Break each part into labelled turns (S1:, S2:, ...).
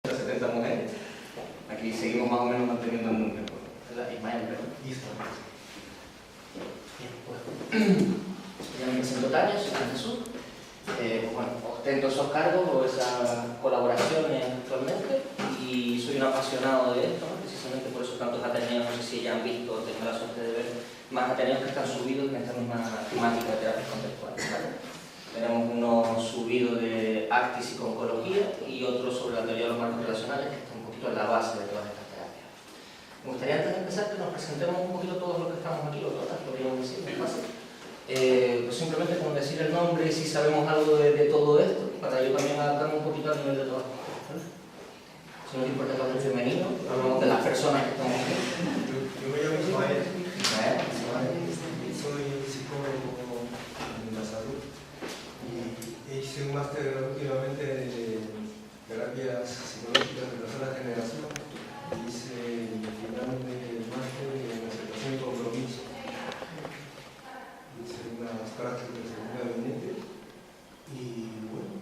S1: 70 mujeres. Aquí seguimos más o menos manteniendo el número. Ismael, ¿verdad? Listo. Bien, pues. Ya me presento Tania, soy Jesús. Bueno, ostento esos cargos o esas colaboraciones actualmente y soy un apasionado de esto, ¿no? Precisamente por eso tantos ateneos, no sé si ya han visto o tengo la suerte de ver, más ateneos que están subidos en esta misma temática de terapias contextuales, ¿vale? Tenemos uno subido de Actis y Oncología y otro sobre la teoría de los marcos relacionales, que está un poquito en la base de todas estas terapias. Me gustaría antes de empezar que nos presentemos un poquito todos los que estamos aquí, o todas, podríamos decir, muy fácil. Pues simplemente con decir el nombre y si sabemos algo de todo esto, para yo también adaptarme un poquito al nivel de todas las cosas. Si no te importa que hable femenino, hablamos de las personas que estamos aquí.
S2: Yo me llamo Ismael. Soy psicólogo en la salud y hice un máster últimamente de terapias psicológicas de tercera generación. Hice el final del máster en aceptación y compromiso. Hice unas prácticas en un gabinete y bueno,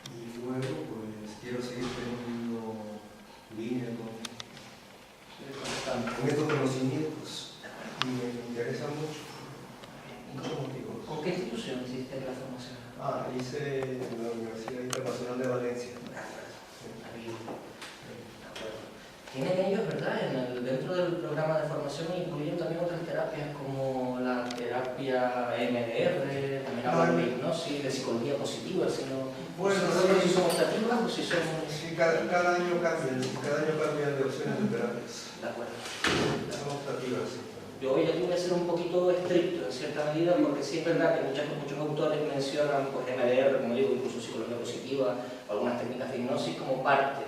S2: y luego pues quiero seguir teniendo línea con estos conocimientos y me interesa mucho. Muchos motivos.
S1: ¿Con qué institución hiciste la formación?
S2: Hice en la Universidad Internacional de Valencia.
S1: Tienen ellos, ¿verdad? Dentro del programa de formación incluyen también otras terapias como la terapia MDR, también hablan de hipnosis, de psicología positiva, sino
S2: bueno,
S1: nosotros si son optativas o si son...
S2: Sí, cada año cambian de opciones de terapias.
S1: De acuerdo.
S2: Son optativas, sí.
S1: Yo hoy aquí voy a ser un poquito estricto en cierta medida porque sí es verdad que muchos autores mencionan pues, MDR, como digo, incluso psicología positiva o algunas técnicas de hipnosis como parte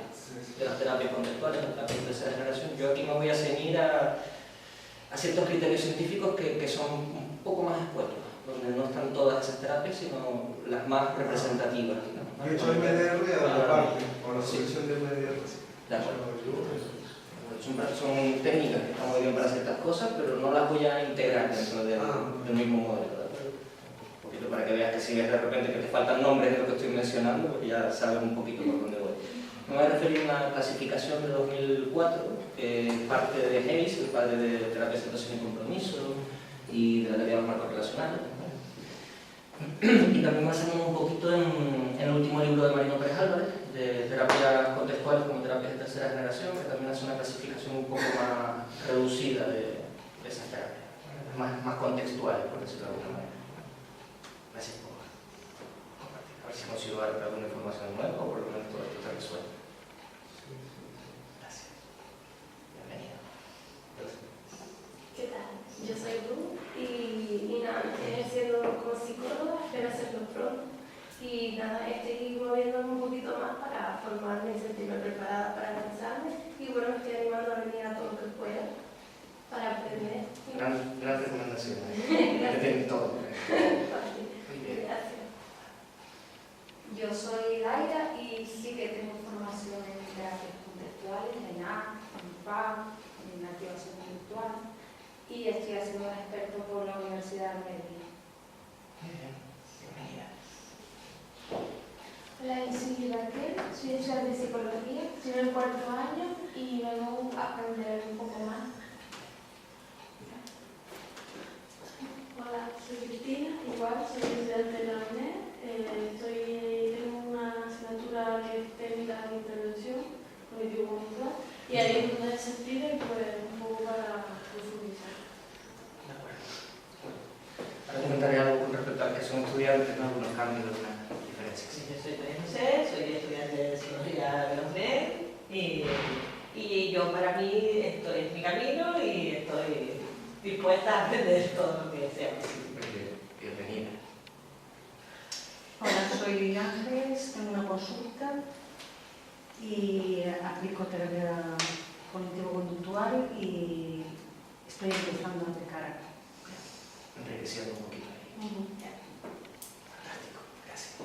S1: de las terapias contextuales, de las terapias de tercera generación. Yo aquí me voy a ceñir a ciertos criterios científicos que son un poco más expuestos, donde no están todas esas terapias, sino las más representativas.
S2: Yo he hecho MDR a la parte, con la solución de MDR.
S1: De acuerdo. Son técnicas que están muy bien para ciertas cosas, pero no las voy a integrar dentro del mismo modelo. Un poquito para que veas que si ves de repente que te faltan nombres de lo que estoy mencionando, porque ya sabes un poquito por dónde voy. Me voy a referir a una clasificación de 2004, que es parte de Hayes, el padre de terapia de aceptación y compromiso, y de la teoría de los marcos relacionales. Y también basamos un poquito en el último libro de Marino Pérez Álvarez, de terapias contextuales como terapias de tercera generación, que también hace una clasificación un poco más reducida de esas terapias, más contextuales, por decirlo de alguna manera. Gracias por compartir. A ver si consigo dar alguna información nueva o por lo menos todo esto está resuelto. Gracias. Bienvenido.
S3: ¿Qué tal? Yo soy Ru y nada, siendo como psicóloga, espero hacerlo pronto. Y nada, estoy moviéndome un poquito más para formarme y sentirme preparada para lanzarme. Y bueno, me estoy animando a venir a todo lo que pueda para aprender.
S1: Gran recomendación. Que tienen todo.
S3: Gracias.
S4: Yo soy Laira y sí que tengo formación en terapias contextuales, en A, en PA, en activación intelectual y estoy haciendo un experto por la Universidad de Medellín.
S1: Bienvenida.
S5: Hola, soy Raquel, soy estudiante de psicología, estoy en el cuarto año y vengo a aprender un poco más.
S6: Hola, soy Cristina, igual soy estudiante de la UNED, tengo una asignatura que es técnica de intervención cognitivo-conductual y ahí es donde se explica y pues un poco para profundizar.
S1: De acuerdo. Ahora comentaré algo con respecto a que son estudiantes, ¿no? Algunos cambios, algunas diferencias.
S7: Sí, yo soy María José, soy estudiante de psicología de la UNED y yo para mí esto es mi camino y estoy dispuesta a aprender todo lo que sea posible.
S1: Bienvenida.
S8: Hola, soy Ángeles, tengo una consulta y aplico terapia cognitivo-conductual y estoy empezando a aplicar.
S1: Enriqueciendo un poquito ahí. Fantástico, gracias.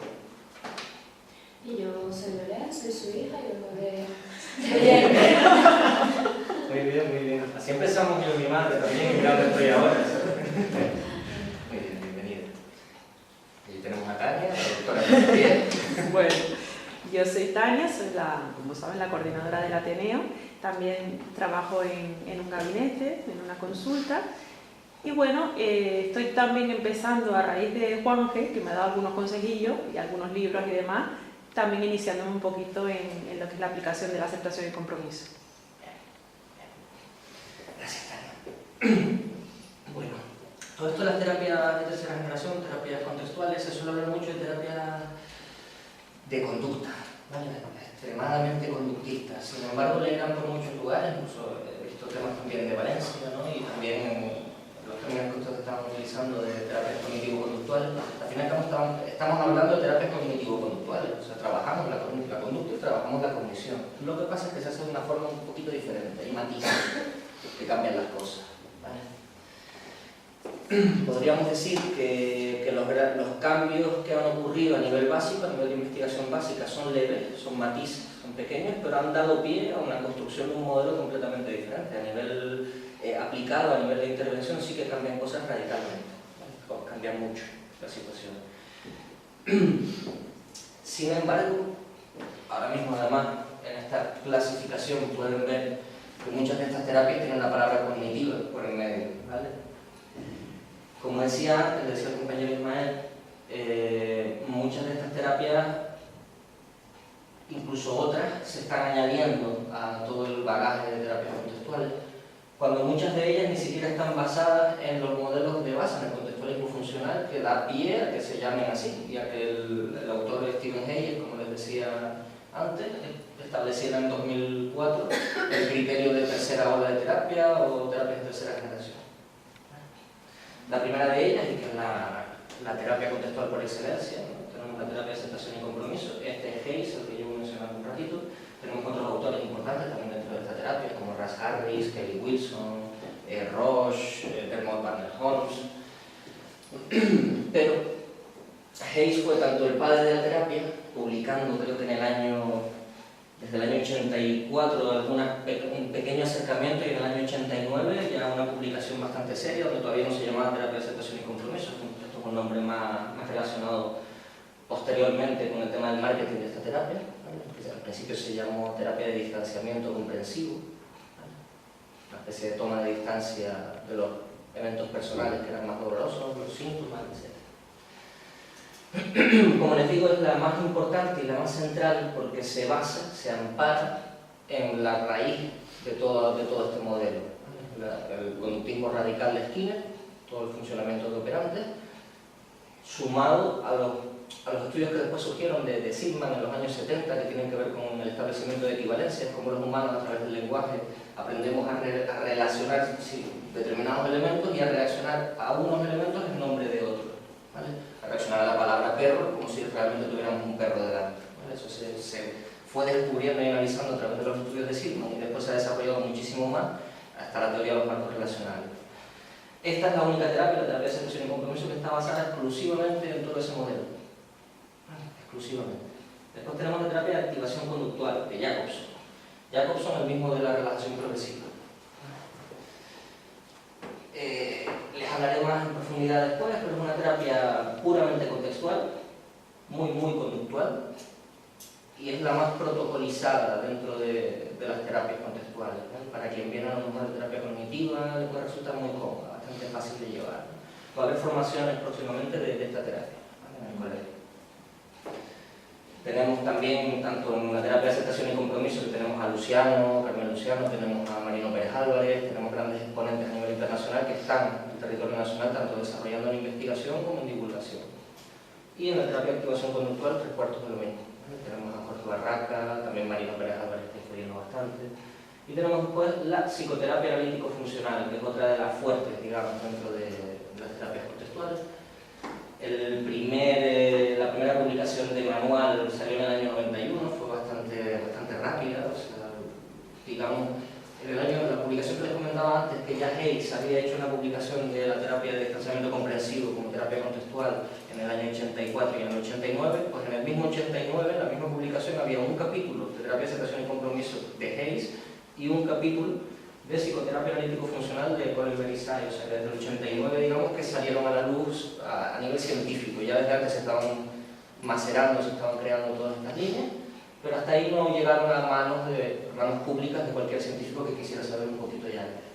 S5: Y yo soy Belén, soy su hija y vengo de...
S1: Muy bien. Así empezamos yo y mi madre también, mira dónde estoy ahora. Muy bien, bienvenida. Y tenemos a Tania, la doctora de psicología.
S9: Bueno, yo soy Tania, soy la como saben, la coordinadora del Ateneo. También trabajo en un gabinete, en una consulta. Y bueno, estoy también empezando a raíz de Juanje, que me ha dado algunos consejillos y algunos libros y demás, también iniciándome un poquito en lo que es la aplicación de la aceptación y compromiso.
S1: Gracias, Tania. Bueno, todo esto de las terapias de tercera generación, terapias contextuales, se suele hablar mucho de terapias de conducta, ¿vale? Extremadamente conductistas. Sin embargo, leerán por muchos lugares, incluso he visto temas también de Valencia, ¿no? Y también los términos que ustedes estaban utilizando de terapias cognitivo-conductuales. Al final estamos hablando de terapias cognitivo-conductuales, o sea, trabajamos la conducta y trabajamos la cognición. Lo que pasa es que se hace de una forma un poquito diferente, hay matices que cambian las cosas, ¿vale? Podríamos decir que los cambios que han ocurrido a nivel básico, a nivel de investigación básica, son leves, son matices, son pequeños, pero han dado pie a una construcción de un modelo completamente diferente. A nivel aplicado, a nivel de intervención, sí que cambian cosas radicalmente, ¿vale? Cambian mucho la situación. Sin embargo, ahora mismo además en esta clasificación pueden ver que muchas de estas terapias tienen la palabra cognitiva por el medio, ¿vale? Como decía antes, le decía el compañero Ismael, muchas de estas terapias, incluso otras, se están añadiendo a todo el bagaje de terapias contextuales, cuando muchas de ellas ni siquiera están basadas en los modelos de base, en el contextualismo funcional, que da pie a que se llamen así, y a que el autor Stephen Hayes, como les decía antes, estableciera en 2004 el criterio de tercera ola de terapia o terapias de tercera generación. La primera de ellas, y que es la terapia contextual por excelencia, ¿no? Tenemos la terapia de aceptación y compromiso, este es Hayes, el que llevo mencionando un ratito. Tenemos otros autores importantes también dentro de esta terapia, como Russ Harris, Kelly Wilson, Roche, Dermot Barner-Holmes. Pero Hayes fue tanto el padre de la terapia, publicando creo que desde el año 84 un pequeño acercamiento, y en el año 89 ya una publicación bastante seria, donde todavía no se llamaba terapia de aceptación y compromiso. Esto es un nombre más relacionado posteriormente con el tema del marketing de esta terapia, ¿vale? Al principio se llamó terapia de distanciamiento comprensivo, ¿vale? Una especie de toma de distancia de los eventos personales que eran más dolorosos, los síntomas, etc. Como les digo, es la más importante y la más central porque se basa, se ampara en la raíz de todo este modelo. El conductismo radical de Skinner, todo el funcionamiento de operantes, sumado a los estudios que después surgieron de Sigman en los años 70, que tienen que ver con el establecimiento de equivalencias, cómo los humanos a través del lenguaje aprendemos a relacionar determinados elementos y a reaccionar a unos elementos en nombre de otros, ¿vale? A reaccionar a la palabra perro como si realmente tuviéramos un perro delante, ¿vale? Eso se fue descubriendo y analizando a través de los estudios de Sigman, y después se ha desarrollado muchísimo más hasta la teoría de los marcos relacionales. Esta es la única terapia, la terapia de aceptación y compromiso, que está basada exclusivamente en todo ese modelo. Exclusivamente. Después tenemos la terapia de activación conductual, de Jacobson. Jacobson, el mismo de la relajación progresiva. Les hablaré más en profundidad después, pero es una terapia puramente contextual, muy conductual, y es la más protocolizada dentro de las terapias contextuales, ¿no? Para quien viene a lo mejor de terapia cognitiva le puede resultar muy cómoda, bastante fácil de llevar, ¿no? Va a haber formaciones próximamente de esta terapia, ¿vale? En el colegio. Tenemos también, tanto en la terapia de aceptación y compromiso, que tenemos a Luciano, Carmen Luciano, tenemos a Marino Pérez Álvarez, tenemos grandes exponentes a nivel internacional que están en el territorio nacional tanto desarrollando en investigación como en divulgación. Y en la terapia de activación conductual, 3/4 de lo mismo. Tenemos a Jorge Barraca, también Marino Pérez Álvarez, que está estudiando bastante. Y tenemos después la psicoterapia analítico-funcional, que es otra de las fuertes, digamos, dentro de las terapias contextuales. La primera publicación de manual salió en el año 91, fue bastante rápida, o sea, digamos, la publicación que les comentaba antes, que ya Hayes había hecho una publicación de la terapia de distanciamiento comprensivo como terapia contextual en el año 84 y en el 89, pues en el mismo 89, en la misma publicación, había un capítulo de terapia de aceptación y compromiso de Hayes y un capítulo de psicoterapia analítico-funcional de Colin Berisay. O sea, desde el 89, digamos, que salieron a la luz a nivel científico. Ya desde antes se estaban macerando, se estaban creando todas estas líneas, pero hasta ahí no llegaron a manos públicas de cualquier científico que quisiera saber un poquito ya de esto.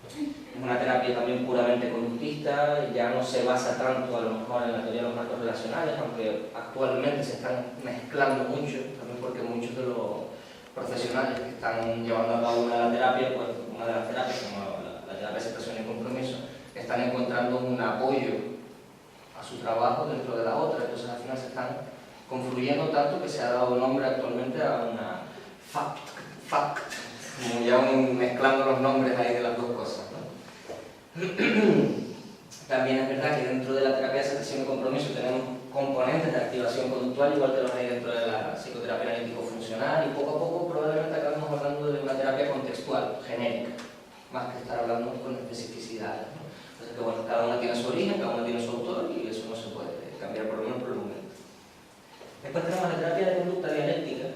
S1: Es una terapia también puramente conductista, ya no se basa tanto a lo mejor en la teoría de los marcos relacionales, aunque actualmente se están mezclando mucho, también porque muchos de los profesionales que están llevando a cabo una terapia, pues una de las terapias, como la terapia de aceptación y compromiso, están encontrando un apoyo a su trabajo dentro de la otra, entonces al final se están confluyendo tanto que se ha dado nombre actualmente a una FACT, como ya mezclando los nombres ahí de las dos cosas, ¿no? También es verdad que dentro de la terapia de aceptación y compromiso tenemos componentes de activación conductual, igual que los hay dentro de la psicoterapia analítico-funcional, y poco a poco probablemente acabemos hablando de una terapia contextual, genérica, más que estar hablando con especificidades, ¿no? Entonces, que bueno, cada una tiene su origen, cada una tiene su autor, y eso no se puede cambiar por lo menos por el momento. Después tenemos la terapia de conducta dialéctica,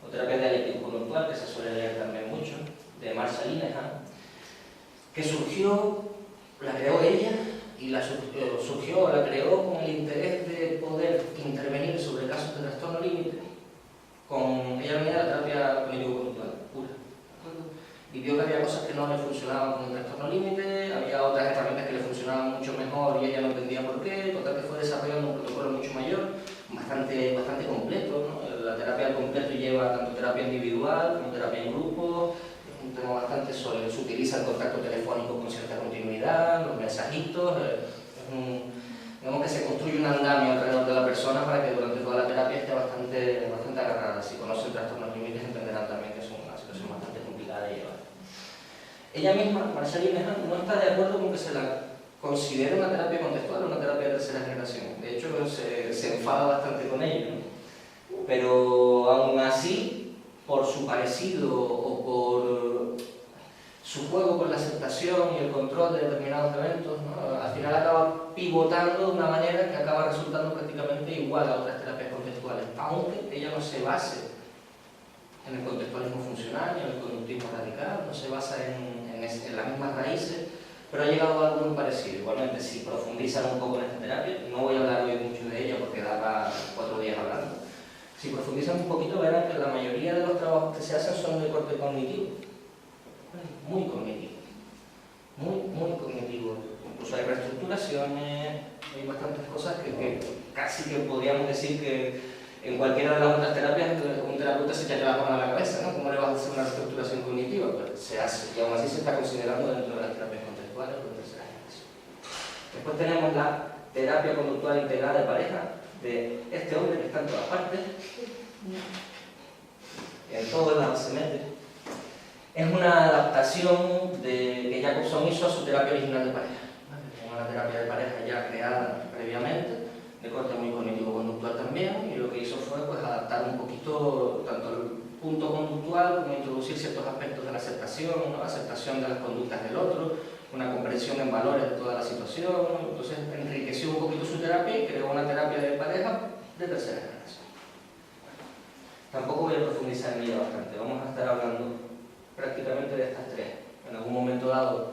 S1: o terapia dialéctico-conductual, que se suele leer también mucho, de Marshall Linehan, que la creó ella, y la creó con el interés de poder intervenir sobre casos de trastorno límite. Ella venía de la terapia cognitivo-conductual pura, ¿de acuerdo? Y vio que había cosas que no le funcionaban con el trastorno límite, había otras herramientas que le funcionaban mucho mejor y ella no entendía por qué, total que fue desarrollando un protocolo mucho mayor, bastante completo, ¿no? La terapia al completo lleva tanto terapia individual como terapia en grupo, es un tema bastante sólido, se utiliza el contacto telefónico con cierta continuidad, los mensajitos, digamos que se construye un andamio alrededor de la persona para que durante toda la terapia esté bastante agarrada. Si conocen trastornos límites entenderán también que es una situación bastante complicada de llevar. Ella misma, Marshall Linehan, no está de acuerdo con que se la considere una terapia contextual o una terapia de tercera generación. De hecho, se enfada bastante con ello, ¿no? Pero aún así, por su parecido o por su juego con la aceptación y el control de determinados eventos, ¿no? Al final acaba pivotando de una manera que acaba resultando prácticamente igual a otras terapias contextuales, aunque ella no se base en el contextualismo funcional ni en el conductismo radical, no se basa en las mismas raíces, pero ha llegado a algo muy parecido. Igualmente, si profundizan un poco en esta terapia, no voy a hablar hoy mucho de ella porque da para 4 días hablando, si profundizan un poquito verán que la mayoría de los trabajos que se hacen son de corte cognitivo, muy cognitivo, muy cognitivo. Incluso hay reestructuraciones, hay bastantes cosas que casi que podríamos decir que en cualquiera de las otras terapias un terapeuta se echa la mano a la cabeza, ¿no? ¿Cómo le vas a hacer una reestructuración cognitiva? Pues se hace, y aún así se está considerando dentro de las terapias contextuales o de tercera generación. Después tenemos la terapia conductual integrada de pareja de este hombre que está en todas partes, en todos lados se mete. Es una adaptación que Jacobson hizo a su terapia original de pareja. Una terapia de pareja ya creada previamente, de corte muy cognitivo-conductual también, y lo que hizo fue pues, adaptar un poquito tanto el punto conductual como introducir ciertos aspectos de la aceptación, ¿no? Aceptación de las conductas del otro, una comprensión en valores de toda la situación, ¿no? Entonces enriqueció un poquito su terapia y creó una terapia de pareja de tercera generación. Tampoco voy a profundizar en ella bastante, vamos a estar hablando prácticamente de estas tres. En algún momento dado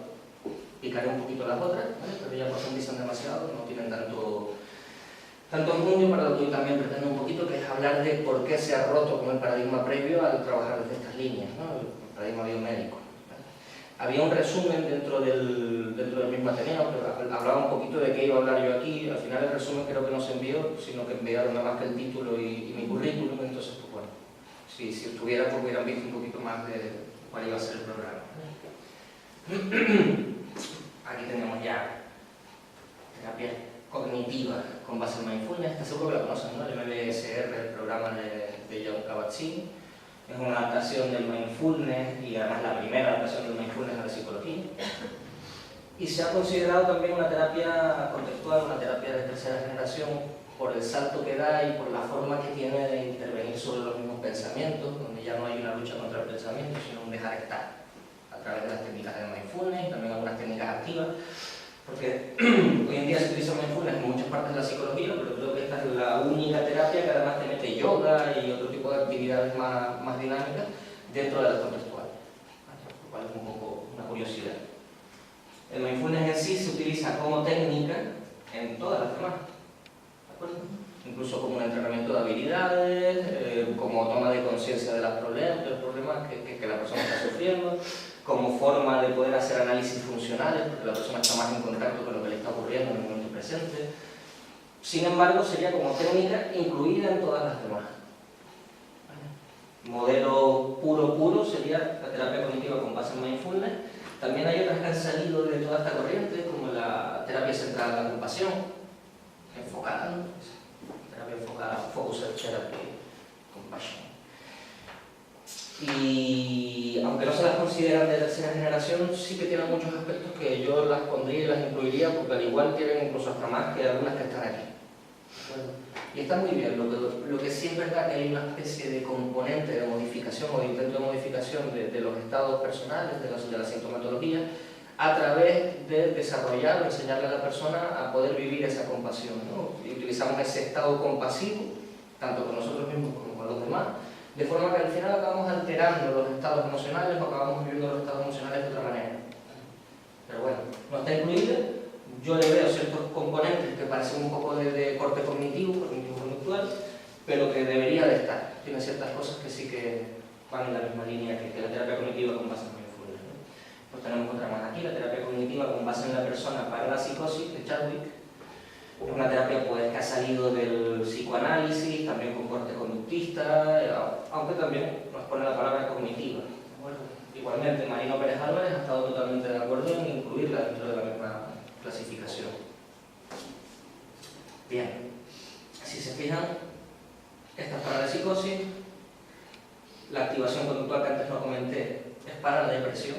S1: picaré un poquito las otras, ¿vale? Pero ya profundizan demasiado, no tienen tanto mundo para lo que yo también pretendo un poquito, que es hablar de por qué se ha roto con el paradigma previo al trabajar desde estas líneas, ¿no? El paradigma biomédico. ¿Vale? Había un resumen dentro del mismo Ateneo, pero hablaba un poquito de qué iba a hablar yo aquí. Al final el resumen creo que no se envió, sino que enviaron nada más que el título y mi currículum, entonces pues bueno, si estuviera pues hubieran visto un poquito más de cuál iba a ser el programa. Aquí tenemos ya terapia cognitiva con base en mindfulness, está seguro que la conocen, ¿no? El MBSR, el programa de John Kabat-Zinn, es una adaptación del mindfulness y además la primera adaptación del mindfulness a la psicología. Y se ha considerado también una terapia contextual, una terapia de tercera generación, por el salto que da y por la forma que tiene de intervenir sobre los mismos pensamientos, donde ya no hay una lucha contra el pensamiento, sino un dejar estar, a través de las técnicas de mindfulness y también algunas técnicas activas. Porque hoy en día se utiliza mindfulness en muchas partes de la psicología, pero creo que esta es la única terapia que además te mete yoga y otro tipo de actividades más dinámicas dentro de las contextuales, lo cual es un poco una curiosidad. El mindfulness en sí se utiliza como técnica en todas las demás, ¿de acuerdo? Incluso como un entrenamiento de habilidades, como toma de conciencia como forma de poder hacer análisis funcionales, porque la persona está más en contacto con lo que le está ocurriendo en el momento presente. Sin embargo, sería como técnica incluida en todas las demás. Modelo puro sería la terapia cognitiva con base en mindfulness. También hay otras que han salido de toda esta corriente, como la terapia centrada en la compasión, enfocada, terapia enfocada, focused therapy, compassion. Y aunque no se las consideran de tercera generación, sí que tienen muchos aspectos que yo las pondría y las incluiría, porque al igual tienen incluso hasta más que algunas que están aquí. Y está muy bien, lo que sí es verdad que hay una especie de componente de modificación o de intento de modificación de los estados personales, de la sintomatología, a través de desarrollar o enseñarle a la persona a poder vivir esa compasión, ¿no? Y utilizamos ese estado compasivo, tanto con nosotros mismos como con los demás, de forma que al final acabamos alterando los estados emocionales o acabamos viviendo los estados emocionales de otra manera. Pero bueno, no está incluido. Yo le veo ciertos componentes que parecen un poco de corte cognitivo-conductual, pero que debería de estar. Tiene ciertas cosas que sí que van en la misma línea que la terapia cognitiva con base en mindfulness, ¿no? Pues tenemos otra más aquí, la terapia cognitiva con base en la persona para la psicosis de Chadwick. Es una terapia pues, que ha salido del psicoanálisis, también con corte conductista, aunque también nos pone la palabra cognitiva. Bueno, igualmente, Marino Pérez Álvarez ha estado totalmente de acuerdo en incluirla dentro de la misma clasificación. Bien, si se fijan, esta es para la psicosis, la activación conductual que antes no comenté es para la depresión,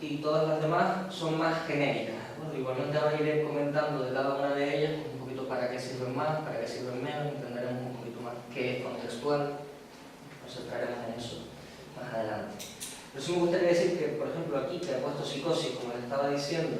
S1: y todas las demás son más genéricas. Bueno, igualmente ahora iré comentando de cada una de ellas un poquito para qué sirven más, para qué sirven menos, entenderemos un poquito más qué es contextual, nos centraremos en eso más adelante. Pero sí me gustaría decir que, por ejemplo, aquí que he puesto psicosis, como les estaba diciendo,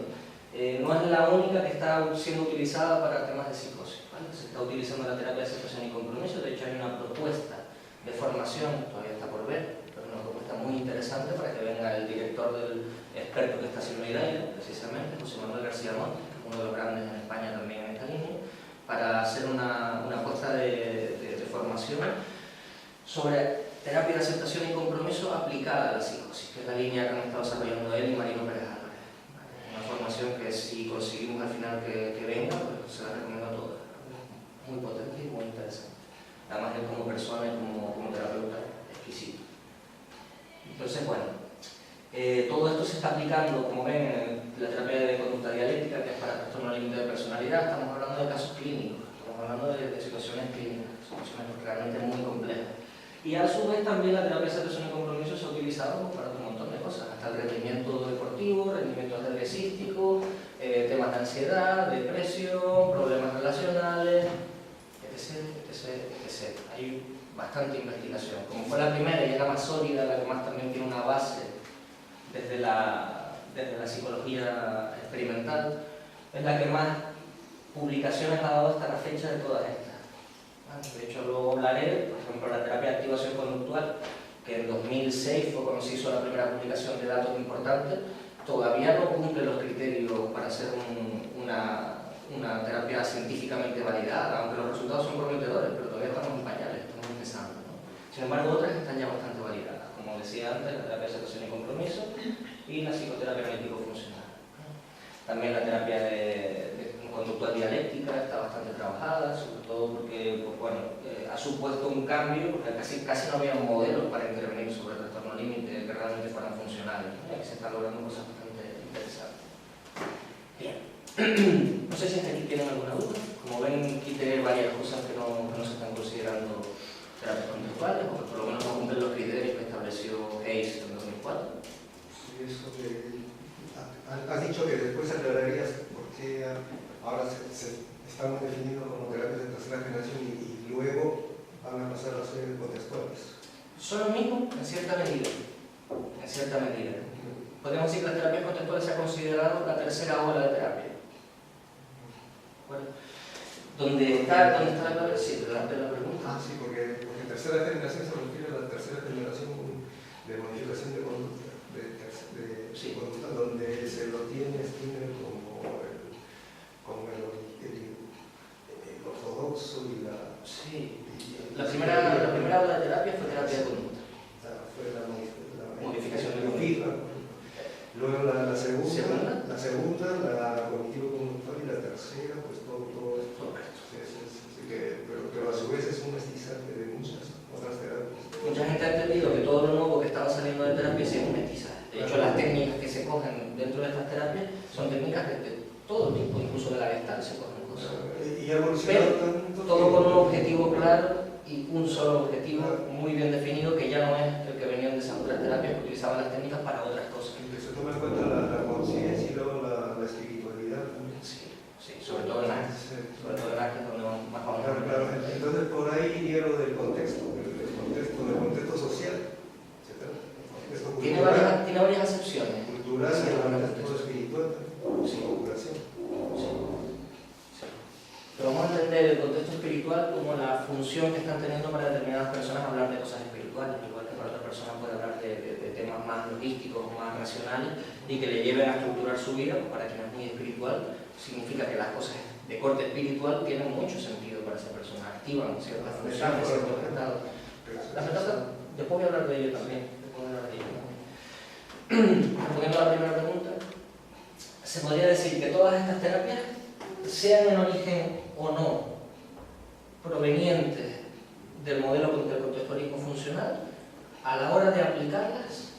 S1: no es la única que está siendo utilizada para temas de psicosis, ¿vale? Se está utilizando la terapia de aceptación y compromiso, de hecho hay una propuesta de formación, todavía está por ver, pero una propuesta muy interesante para que venga el director del experto que está haciendo IDAIA, precisamente, José Manuel García Montes, que es uno de los grandes en España también en esta línea, para hacer una apuesta de formación sobre terapia de aceptación y compromiso aplicada a la psicosis, que es la línea que han estado desarrollando él y Marino Pérez Álvarez. Una formación que si conseguimos al final que venga, pues se la recomiendo a todos. Muy potente y muy interesante. Además él como persona y como terapeuta exquisito. Entonces, bueno, todo esto se está aplicando, como ven, en la terapia de conducta dialéctica, que es para trastorno límite de personalidad. Estamos hablando de casos clínicos, estamos hablando de situaciones clínicas, situaciones realmente muy complejas. Y a su vez también la terapia de aceptación y compromiso se ha utilizado para un montón de cosas, hasta el rendimiento deportivo, rendimiento atletístico, temas de ansiedad, depresión, problemas relacionales, etc. Hay bastante investigación. Como fue la primera y es la más sólida, la que más también tiene una base desde la psicología experimental, es la que más publicaciones ha dado hasta la fecha de todas estas. De hecho, luego hablaré, por ejemplo, la terapia de activación conductual, que en 2006 fue cuando se hizo la primera publicación de datos importantes, todavía no cumple los criterios para ser una terapia científicamente validada, aunque los resultados son prometedores, pero todavía estamos en pañales, estamos empezando, ¿no? Sin embargo, otras están ya bastante validadas, como decía antes, la terapia de aceptación y compromiso y la psicoterapia analítico-funcional. También la terapia de conductual dialéctica está bastante trabajada, sobre todo porque pues, bueno, ha supuesto un cambio, porque casi no había modelos para intervenir sobre el trastorno límite que realmente fueran funcionales, ¿no? Y se están logrando cosas bastante interesantes. Bien. No sé si aquí tienen alguna duda. Como ven, quité varias cosas que no se están considerando terapias conductuales, o que por lo menos no cumplen los criterios que estableció Hayes en 2004.
S2: Sí, eso que has dicho que después aclararías por qué ahora se están definiendo como terapias de tercera generación y luego van a pasar a ser contextuales.
S1: Son lo mismo en cierta medida. En cierta medida. Podemos decir que las terapias contextuales se ha considerado la tercera ola de terapia. Bueno, ¿dónde está la pregunta?
S2: Sí, porque tercera generación se refiere a la tercera generación de modificación de conducta,
S1: sí.
S2: Conducta donde se lo tiene como el ortodoxo y la...
S1: Sí, la primera primera ola de terapia fue terapia de conducta.
S2: Fue la
S1: Modificación de
S2: conducta. Luego la
S1: ¿Segunda?
S2: la cognitivo-conductual, y la tercera, pues todo esto. Pero a su vez es un mestizaje de muchas otras terapias.
S1: Mucha gente ha entendido que todo lo nuevo que estaba saliendo de terapia es un mestizaje. De hecho, las técnicas que se cogen dentro de estas terapias son técnicas de todo tipo, incluso de la Gestalt se cogen cosas.
S2: Y ha evolucionado tanto.
S1: Todo con un objetivo claro y un solo objetivo muy bien definido, que ya no es el que venían de esas otras terapias que utilizaban las técnicas para otras cosas.
S2: Que se toma en cuenta la conciencia y luego la espiritualidad también.
S1: Sí, sobre todo en arte. Sobre todo en arte es donde más vamos a ver.
S2: Claro. Entonces por ahí viene lo del contexto social, etc.
S1: Tiene varias acepciones.
S2: Cultural y el contexto espiritual,
S1: Sí.
S2: población.
S1: Pero vamos a entender el contexto espiritual como la función que están teniendo para determinadas personas hablar de cosas espirituales, igual que para otras personas puede hablar de temas más logísticos, más racionales, y que le lleven a estructurar su vida. Pues para quien es muy espiritual, significa que las cosas de corte espiritual tienen mucho sentido para esa persona, activan ciertas funciones, ciertos estados. La metafísica, después voy a hablar de ello también. Respondiendo a la primera pregunta, se podría decir que todas estas terapias, sean en origen o no provenientes del modelo del contextualismo funcional, a la hora de aplicarlas,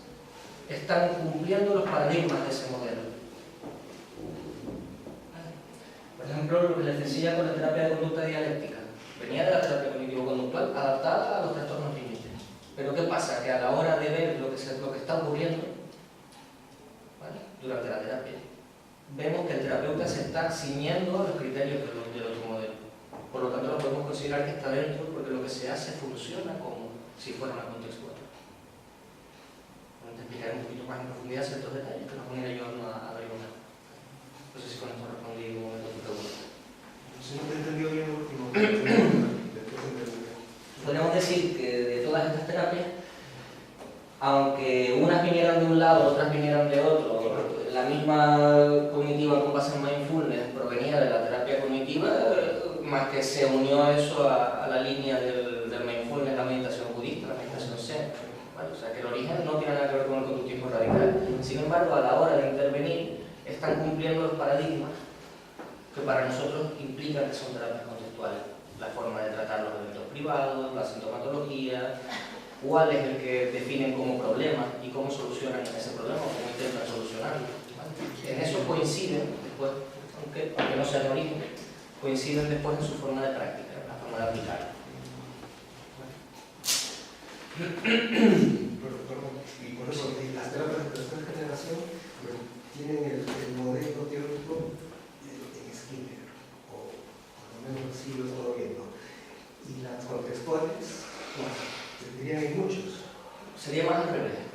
S1: están cumpliendo los paradigmas de ese modelo. Por ejemplo, lo que les decía con la terapia de conducta dialéctica, venía de la terapia cognitivo-conductual adaptada a los trastornos límites. Pero ¿qué pasa? Que a la hora de ver lo que está ocurriendo, ¿vale?, durante la terapia, vemos que el terapeuta se está ciñendo a los criterios del otro modelo. Por lo tanto, lo podemos considerar que está dentro, porque lo que se hace funciona como si fuera una contextual. Bueno, te explicaré un poquito más en profundidad ciertos detalles que nos van a ir ayudando a averiguar. No sé si con esto respondí un momento a tu pregunta.
S2: Si no te he entendido bien lo último,
S1: podríamos decir que de todas estas terapias, aunque unas vinieran de un lado, otras vinieran de otro, la misma cognitiva con base en mindfulness provenía de la terapia cognitiva, más que se unió eso a la línea del mindfulness, la meditación budista, la meditación zen. ¿Vale? O sea que el origen no tiene nada que ver con el conductismo radical. Sin embargo, a la hora de intervenir, están cumpliendo los paradigmas que para nosotros implican que son terapias contextuales. La forma de tratar los eventos privados, la sintomatología, cuál es el que definen como problema y cómo solucionan ese problema o cómo intentan solucionarlo. ¿Vale? En eso coinciden después, aunque no sea en origen, coinciden después en su forma de práctica, en la forma de aplicarlo.
S2: Y por eso las terapias de tercera generación tienen el modelo teórico en Skinner, o por lo menos así lo estoy viendo. Y las contextuales, tendrían hay muchos.
S1: Sería más al revés.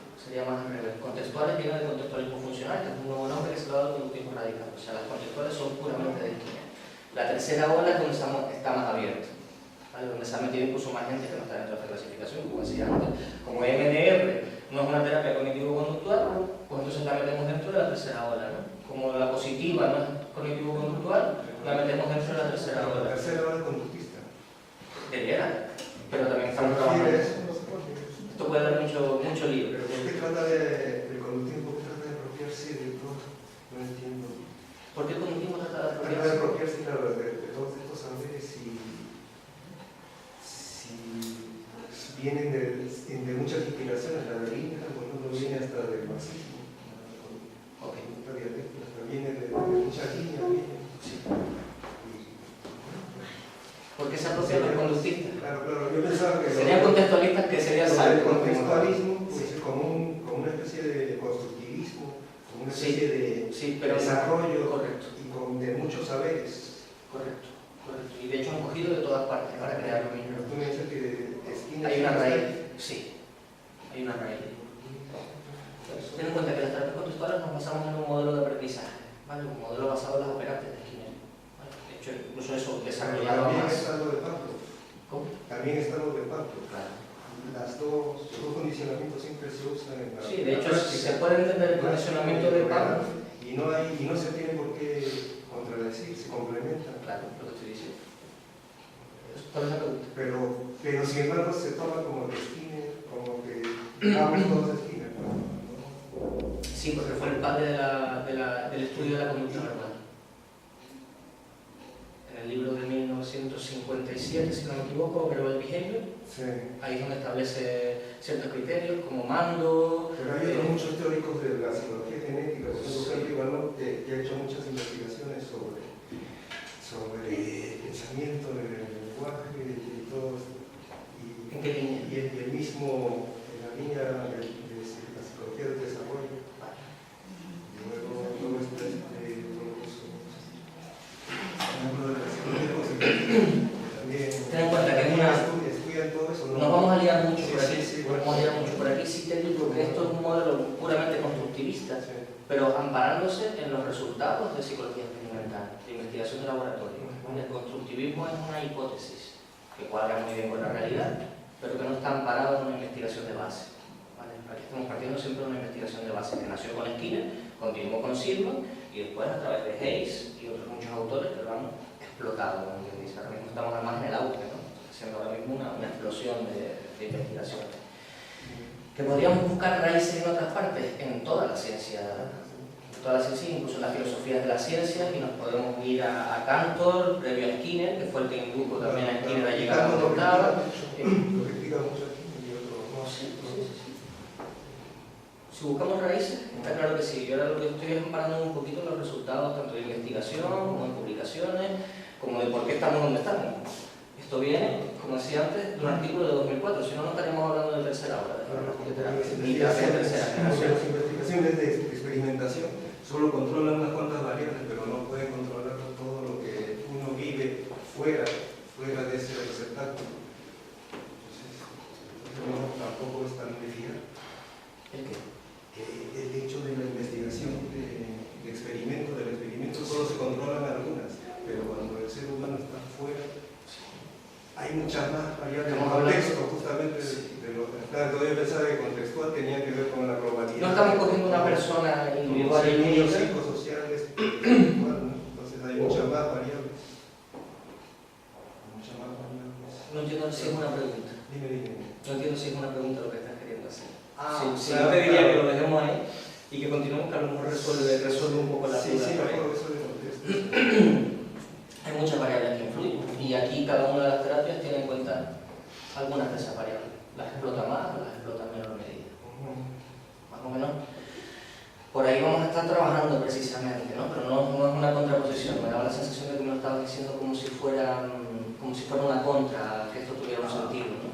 S1: Contextuales vienen del contextualismo funcional, que es un nuevo nombre que se lo ha dado al conductismo radical. O sea, las contextuales son puramente de Skinner. La tercera ola es donde está más abierto, ¿vale?, donde se ha metido incluso más gente que no está dentro de esta clasificación, como decía antes. Como MDR no es una terapia cognitivo-conductual, pues entonces la metemos dentro de la tercera ola, ¿no? Como la positiva no es cognitivo-conductual, la metemos dentro de la tercera ola.
S2: La tercera ola conductista.
S1: Debiera, pero también estamos trabajando. Esto puede dar mucho lío.
S2: Pero ¿por qué trata del conductismo? ¿Por qué trata de apropiarse de todo? No entiendo.
S1: ¿Por qué el conductismo trata de
S2: Trata de apropiarse, claro, de todos estos saberes si vienen de muchas inspiraciones. La de Lincoln, por ejemplo, viene hasta del marxismo. La conducta dialéctica, pero viene de muchas líneas.
S1: Sí. ¿Por qué se apropian los conductistas?
S2: Claro, yo pensaba que...
S1: Serían contextualistas, que sería
S2: el contextualismo, pues, como una especie de constructivismo, como una especie de desarrollo,
S1: correcto,
S2: y de muchos saberes.
S1: Correcto. Y de hecho han cogido de todas partes para crear lo mismo.
S2: Tú me dices que Skinner...
S1: Hay una raíz, sí, hay una raíz. Ten en cuenta que las terapias contextuales nos basamos en un modelo de aprendizaje, ¿vale? Un modelo basado en las operantes de Skinner. ¿Vale? De hecho, incluso eso desarrollado
S2: también
S1: más.
S2: está lo de Pavlov.
S1: ¿Cómo?
S2: También está lo de Pavlov.
S1: Claro.
S2: Los dos condicionamientos siempre se usan en la...
S1: Sí, de hecho, se puede entender el condicionamiento de Pavlov.
S2: Y no se tiene por qué contradecir, se complementan.
S1: Claro, lo que estoy diciendo. ¿Cuál es la pregunta?
S2: Pero sin embargo se toma como que Skinner, como que todos Skinner, ¿no?
S1: Sí, porque fue el padre del estudio de la conducta verbal. En el libro de 1957, si no me equivoco, Verbal Behavior,
S2: Sí.
S1: ahí es donde establece ciertos criterios como mando.
S2: Pero hay otros muchos teóricos de la psicología genética, por ejemplo, Henry Wallach, que ha hecho muchas investigaciones sobre pensamiento en el lenguaje y todo esto.
S1: ¿En qué línea?
S2: Y el mismo, en la línea de la psicología del desarrollo. Y luego todo esto por ejemplo, de la psicología positiva, también
S1: Ten en cuenta que es una...
S2: estudian todo eso.
S1: Nos vamos a liar mucho por aquí,
S2: Sí,
S1: vamos a liar mucho por aquí. Sí te digo que esto es un modelo puramente constructivista, pero amparándose en los resultados de psicología experimental, de investigación de laboratorio. El constructivismo es una hipótesis que cuadra muy bien con la realidad, pero que no está amparado en una investigación de base. ¿Vale? Aquí estamos partiendo siempre de una investigación de base que nació con Skinner, continuó con Silva y después a través de Hayes y otros muchos autores que lo han explotado, como quien dice. Ahora mismo estamos además en el auge, ¿no? Haciendo ahora mismo una explosión de investigaciones. Que podríamos buscar raíces en otras partes, en toda la ciencia, incluso en las filosofías de la ciencia, y nos podemos ir a Cantor, previo a Skinner, que fue el que indujo también a Skinner a llegar a donde estaba.
S2: Lo critica mucho Skinner y otros no.
S1: Sí. Si buscamos raíces, está claro que sí. Yo ahora lo que estoy es amparando un poquito en los resultados tanto de investigación, como en publicaciones, como de por qué estamos donde estamos. Esto viene, como decía antes, de un artículo de 2004, si no, no estaríamos hablando de tercera hora, ni de tercera generación.
S2: Las investigaciones de experimentación solo controlan unas cuantas variables, pero no pueden controlar todo lo que uno vive fuera de ese receptáculo. Entonces no, tampoco es tan eficaz.
S1: ¿El qué?
S2: El hecho de la investigación del experimento solo se controlan algunas, pero cuando el ser humano está fuera, hay muchas más variables. El contexto, justamente, de lo que todavía pensaba que contextual tenía que ver con la globalidad.
S1: No estamos cogiendo una persona individual y
S2: medios
S1: única.
S2: psicosociales, ¿no? Entonces hay muchas más variables.
S1: No entiendo si es una pregunta.
S2: Dime.
S1: No entiendo si es una pregunta lo que estás queriendo hacer. Si
S2: claro,
S1: no te diría
S2: claro.
S1: que lo dejemos ahí y que continuemos, que a lo mejor resuelve un poco la duda.
S2: Sí, mejor eso de contexto.
S1: Hay muchas variables que influyen y aquí cada una de las terapias tiene en cuenta algunas de esas variables. Las explota más o las explota en menor medida. Más o menos. Por ahí vamos a estar trabajando precisamente, ¿no? Pero no es una contraposición. Me daba la sensación de que me lo estabas diciendo como si fuera una contra, que esto tuviera un sentido, ¿no?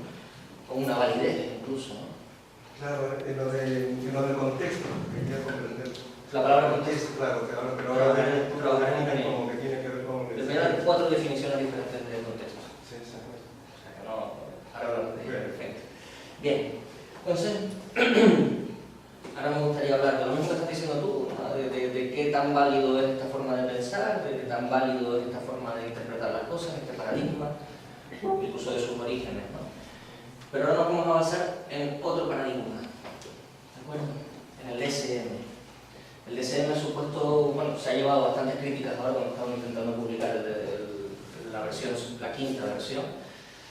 S1: O una validez incluso, ¿no?
S2: Claro, en lo del contexto, quería comprender.
S1: La palabra contexto.
S2: Claro, pero ahora como que tiene que ver con...
S1: Les voy a dar 4 definiciones diferentes de contexto.
S2: Sí.
S1: O sea que no, ahora hablamos de ello, perfecto. Bien, entonces, ahora me gustaría hablar de lo mismo que estás diciendo tú, ¿no? de qué tan válido es esta forma de pensar, de qué tan válido es esta forma de interpretar las cosas, este paradigma, incluso de sus orígenes, ¿no? Pero ahora nos vamos a basar en otro paradigma, ¿de acuerdo? En el DSM. El DSM ha supuesto, bueno, se ha llevado bastantes críticas ahora cuando estamos intentando publicar la quinta versión,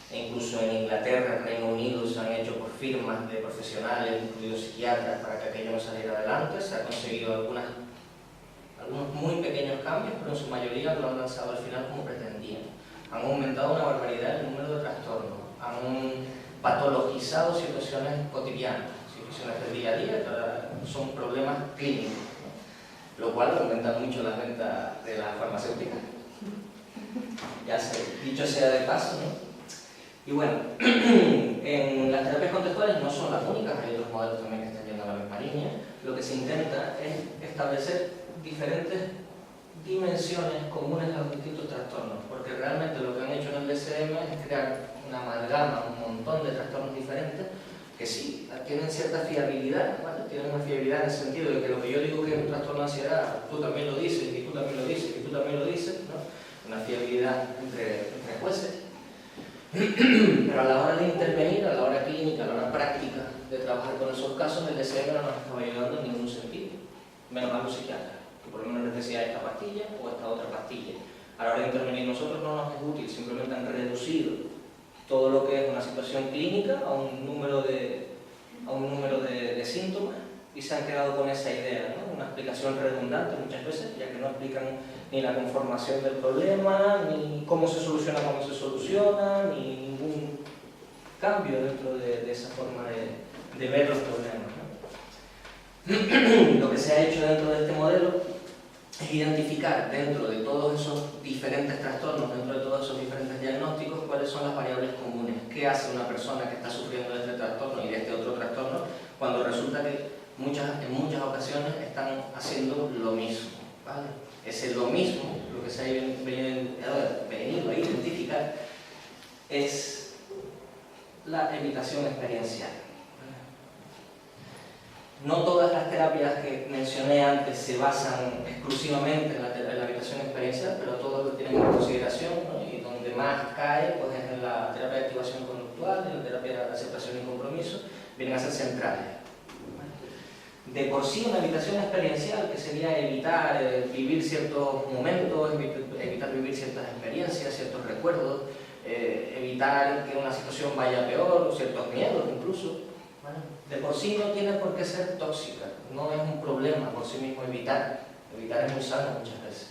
S1: e incluso en Inglaterra, en Reino Unido, se han hecho por firmas de profesionales, incluidos psiquiatras, para que aquello no saliera adelante. Se ha conseguido algunos muy pequeños cambios, pero en su mayoría lo han lanzado al final como pretendían. Han aumentado una barbaridad el número de trastornos, han patologizado situaciones cotidianas, situaciones del día a día, que son problemas clínicos, ¿no? Lo cual aumenta mucho las ventas de las farmacéuticas. Dicho sea de paso, ¿no? Y bueno, en las terapias contextuales no son las únicas, hay otros modelos también que están yendo a la misma línea. Lo que se intenta es establecer diferentes dimensiones comunes a los distintos trastornos, porque realmente lo que han hecho en el DSM es crear una amalgama, un montón de trastornos diferentes que sí, tienen cierta fiabilidad, ¿vale? Tienen una fiabilidad en el sentido de que lo que yo digo que es un trastorno de ansiedad, tú también lo dices, y tú también lo dices, y tú también lo dices, ¿no? Una fiabilidad entre jueces. Pero a la hora de intervenir, a la hora clínica, a la hora práctica de trabajar con esos casos, el DSM no nos estaba ayudando en ningún sentido, menos mal los psiquiatras, que por lo menos les decía esta pastilla o esta otra pastilla. a la hora de intervenir nosotros no nos es útil, simplemente han reducido todo lo que es una situación clínica a un número de síntomas y se han quedado con esa idea, ¿no? Una explicación redundante muchas veces, ya que no explican ni la conformación del problema, ni cómo se soluciona cuando se soluciona, ni ningún cambio dentro de esa forma de ver los problemas, ¿no? Lo que se ha hecho dentro de este modelo es identificar dentro de todos esos diferentes trastornos, dentro de todos esos diferentes diagnósticos, cuáles son las variables comunes. ¿Qué hace una persona que está sufriendo de este trastorno y de este otro trastorno cuando resulta que en muchas ocasiones están haciendo lo mismo, ¿vale? Ese lo mismo, lo que se ha venido a identificar, es la evitación experiencial. No todas las terapias que mencioné antes se basan exclusivamente en la evitación experiencial, pero todos lo tienen en consideración, ¿no? Y donde más cae pues, es en la terapia de activación conductual, en la terapia de aceptación y compromiso, vienen a ser centrales. De por sí una evitación experiencial, que sería evitar vivir ciertos momentos, evitar vivir ciertas experiencias, ciertos recuerdos, evitar que una situación vaya peor, ciertos miedos incluso, ¿vale? De por sí no tiene por qué ser tóxica, no es un problema por sí mismo evitar es muy sano muchas veces.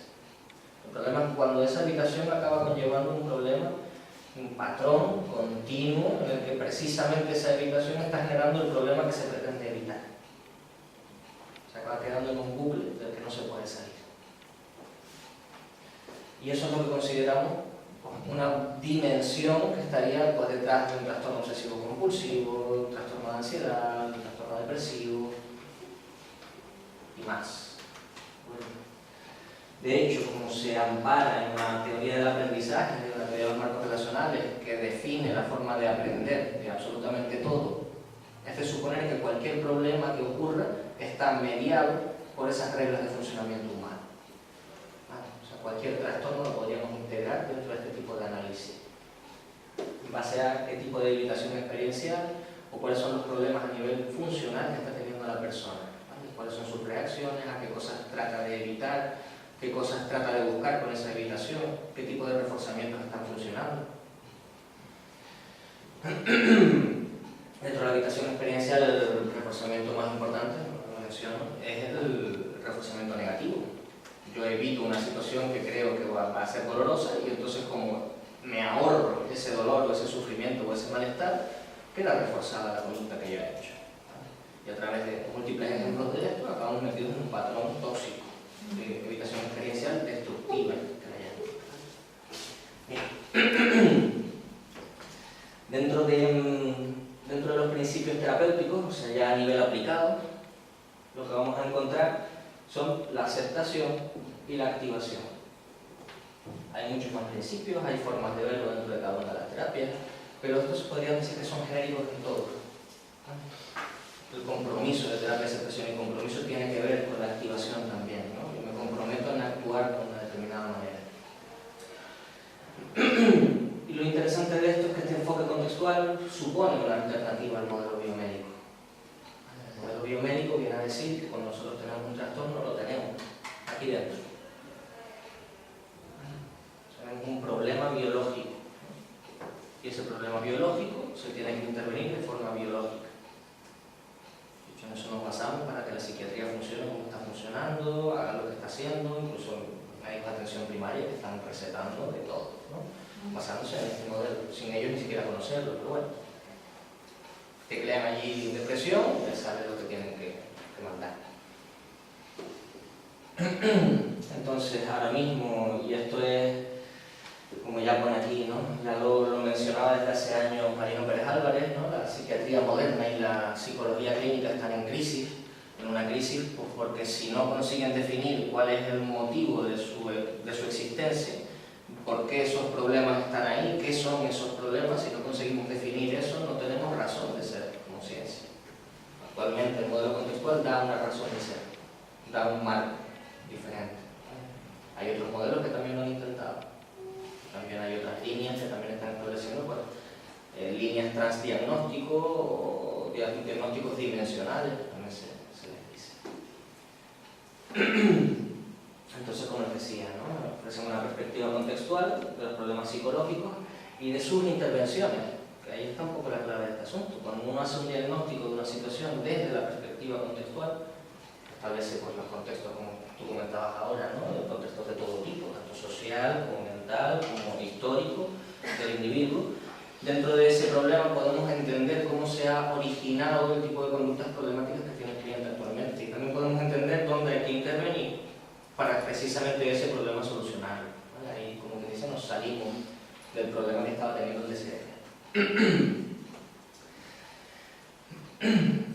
S1: El problema es cuando esa evitación acaba conllevando un problema, un patrón continuo en el que precisamente esa evitación está generando el problema que se pretende evitar. Se acaba quedando en un bucle del que no se puede salir. Y eso es lo que consideramos una dimensión que estaría pues, detrás de un trastorno obsesivo compulsivo, un trastorno de ansiedad, un trastorno depresivo y más. Bueno, de hecho, como se ampara en la teoría del aprendizaje, de la teoría de los marcos relacionales, que define la forma de aprender de absolutamente todo, es de suponer que cualquier problema que ocurra está mediado por esas reglas de funcionamiento humano. O sea, cualquier trastorno lo podríamos integrar dentro de este tipo de análisis. En base a qué tipo de evitación experiencial o cuáles son los problemas a nivel funcional que está teniendo la persona. ¿Vale? Cuáles son sus reacciones, a qué cosas trata de evitar, qué cosas trata de buscar con esa evitación, qué tipo de reforzamientos están funcionando. Dentro de la evitación experiencial, el reforzamiento más importante, lo menciono, es el reforzamiento negativo. Yo evito una situación que creo que va a ser dolorosa y entonces como me ahorro ese dolor o ese sufrimiento o ese malestar, queda reforzada la conducta que yo he hecho. Y a través de múltiples ejemplos de esto acabamos metidos en un patrón tóxico de evitación experiencial destructiva, que la llamo. Dentro de los principios terapéuticos, o sea, ya a nivel aplicado, lo que vamos a encontrar son la aceptación y la activación. Hay muchos más principios, hay formas de verlo dentro de cada una de las terapias, pero estos podrían decir que son genéricos en todo. El compromiso de terapia de aceptación y compromiso tiene que ver con la activación también, ¿no? Yo me comprometo en actuar de una determinada manera. Y lo interesante de esto es que este enfoque contextual supone una alternativa al modelo biomédico. El modelo biomédico viene a decir que cuando nosotros tenemos un trastorno lo tenemos aquí dentro. Tenemos un problema biológico. Y ese problema biológico se tiene que intervenir de forma biológica. De hecho, en eso nos basamos para que la psiquiatría funcione como está funcionando, haga lo que está haciendo, incluso médicos de atención primaria que están recetando de todo, ¿no? Basándose en este modelo, sin ellos ni siquiera conocerlo, pero bueno. Teclean allí depresión y les sale lo que tienen que mandar. Entonces, ahora mismo, y esto es, como ya pone aquí, ¿no? Ya lo mencionaba desde hace años Marino Pérez Álvarez, ¿no? La psiquiatría moderna y la psicología clínica están en crisis, en una crisis pues porque si no consiguen definir cuál es el motivo de su existencia, por qué esos problemas están ahí, qué son esos problemas, si no conseguimos definir eso, no tenemos razón de ser como ciencia. Actualmente el modelo contextual da una razón de ser, da un marco diferente. Hay otros modelos que también lo han intentado. También hay otras líneas que también están estableciendo pues, líneas transdiagnóstico o diagnósticos dimensionales, también se les dice. Entonces, como les decía, ¿no? ofrecen una perspectiva contextual de los problemas psicológicos y de sus intervenciones, que ahí está un poco la clave de este asunto. Cuando uno hace un diagnóstico de una situación desde la perspectiva contextual, establece pues, los contextos, como tú comentabas ahora, ¿no? Los contextos de todo tipo, tanto social, como mental, como histórico del individuo. Dentro de ese problema podemos entender cómo se ha originado el tipo de conductas problemáticas que tiene el cliente actualmente, y también podemos entender dónde hay que intervenir para precisamente ese problema solucionarlo. ¿Vale? Ahí, como que dice, nos salimos del problema que estaba teniendo el DSM.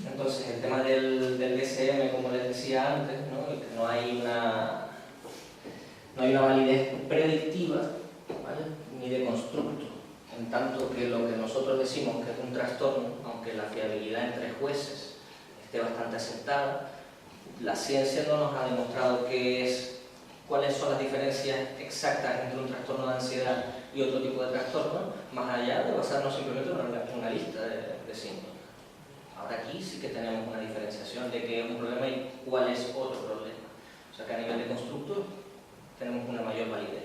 S1: Entonces, el tema del DSM, como les decía antes, ¿no? Que no hay una validez predictiva, ¿vale? Ni de constructo, en tanto que lo que nosotros decimos que es un trastorno, aunque la fiabilidad entre jueces esté bastante aceptada, la ciencia no nos ha demostrado cuáles son las diferencias exactas entre un trastorno de ansiedad y otro tipo de trastorno, más allá de basarnos simplemente en una lista de síntomas. Ahora aquí sí que tenemos una diferenciación de qué es un problema y cuál es otro problema. O sea que a nivel de constructo tenemos una mayor validez.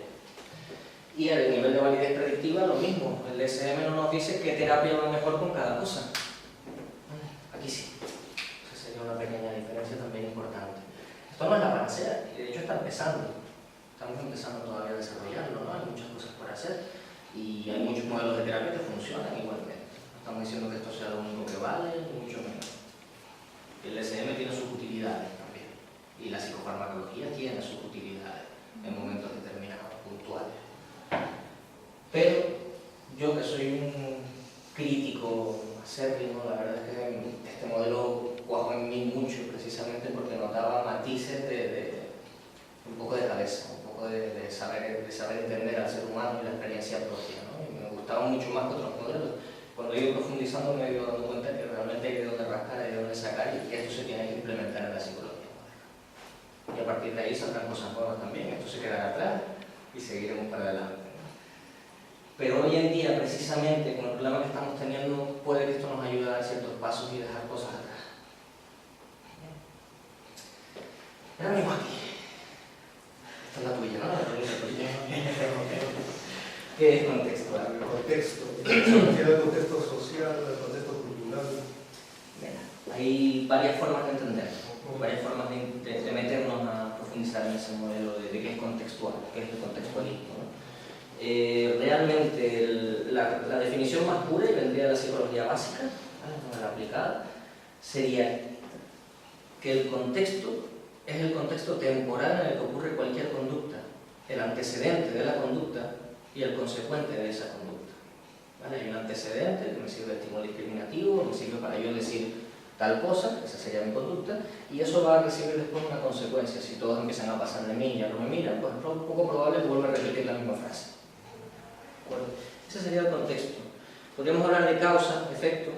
S1: Y a nivel de validez predictiva lo mismo. El DSM no nos dice qué terapia va mejor con cada cosa. Aquí sí. Esa sería una pequeña diferencia también importante. Esto no es la panacea, y de hecho está empezando. Estamos empezando todavía a desarrollarlo, ¿no? Hay muchas cosas por hacer y hay muchos modelos de terapia que funcionan igualmente. No estamos diciendo que esto sea lo único que vale, ni mucho menos. El DSM tiene sus utilidades también y la psicofarmacología tiene sus utilidades en momentos determinados, puntuales. Pero yo, que soy un crítico acérrimo, la verdad es que este modelo cuajó en mí mucho, precisamente porque notaba matices de un poco de cabeza, un poco de saber entender al ser humano y la experiencia propia, ¿no? Y me gustaba mucho más que otros modelos. Cuando he ido profundizando me he ido dando cuenta que realmente hay de dónde rascar, hay de dónde sacar, y que esto se tiene que implementar en la psicología. Y a partir de ahí saldrán cosas nuevas también. Esto se quedará atrás y seguiremos para adelante. Pero hoy en día, precisamente, con el problema que estamos teniendo, puede que esto nos ayude a dar ciertos pasos y dejar cosas atrás. Ahora mismo aquí. Esta es la tuya, ¿no? La pregunta tuya. ¿Qué es contexto?
S2: El contexto. El contexto social, el contexto cultural.
S1: Mira, hay varias formas de entenderlo, varias formas de meternos a profundizar en ese modelo de qué es contextual, qué es el contextualismo, ¿no? Realmente la definición más pura, y vendría de la psicología básica, ¿vale? La aplicada, sería que el contexto es el contexto temporal en el que ocurre cualquier conducta, el antecedente de la conducta y el consecuente de esa conducta. ¿Vale? Hay un antecedente que me sirve de estímulo discriminativo, me sirve para yo decir tal cosa, esa sería mi conducta, y eso va a recibir después una consecuencia. Si todos empiezan a pasar de mí y ya no me miran, pues es poco probable que vuelva a repetir la misma frase. Bueno, ese sería el contexto. Podríamos hablar de causa, efecto,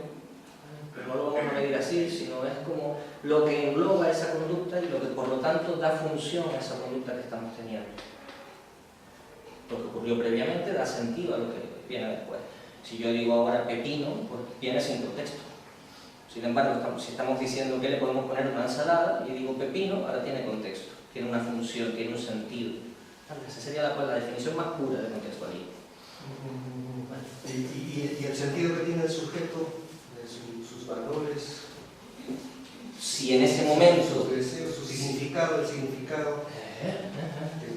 S1: pero no lo vamos a medir así, sino es como lo que engloba esa conducta y lo que por lo tanto da función a esa conducta que estamos teniendo. Lo que ocurrió previamente da sentido a lo que viene después. Si yo digo ahora pepino, pues viene sin contexto. Sin embargo, si estamos diciendo que le podemos poner una ensalada y digo pepino, ahora tiene contexto, tiene una función, tiene un sentido. Esa sería la definición más pura de contextualismo.
S2: ¿Y el sentido que tiene el sujeto, sus valores?
S1: Si en ese momento...
S2: Sus deseos, su significado, el significado...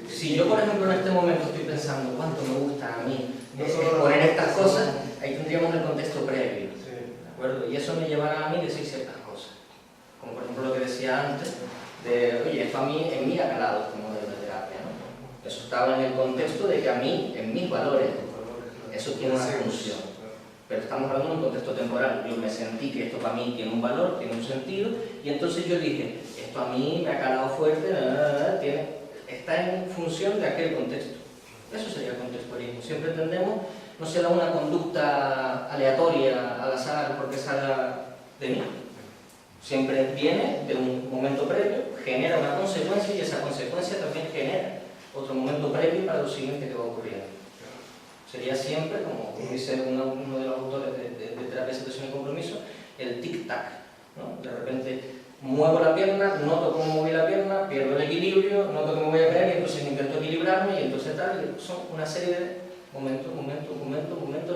S1: Si yo, por ejemplo, en este momento estoy pensando cuánto me gusta a mí
S2: no
S1: poner estas cosas, ahí tendríamos el contexto previo.
S2: Sí.
S1: ¿De acuerdo? Y eso me llevará a mí a decir ciertas cosas. Como por ejemplo lo que decía antes, de, oye, esto a mí, en mí ha calado este modelo de terapia, ¿no? Eso estaba en el contexto de que a mí, en mis valores, eso tiene una función. Pero estamos hablando de un contexto temporal. Yo me sentí que esto para mí tiene un valor, tiene un sentido, y entonces yo dije, esto a mí me ha calado fuerte, está en función de aquel contexto. Eso sería el contextualismo. Siempre entendemos, no será una conducta aleatoria, al azar, porque salga de mí. Siempre viene de un momento previo, genera una consecuencia, y esa consecuencia también genera otro momento previo para lo siguiente que va a ocurrir. Sería siempre, como dice uno de los autores de terapia de aceptación y compromiso, el tic-tac, ¿no? De repente muevo la pierna, noto cómo moví la pierna, pierdo el equilibrio, noto cómo voy a caer y entonces intento equilibrarme y entonces tal, son una serie de momentos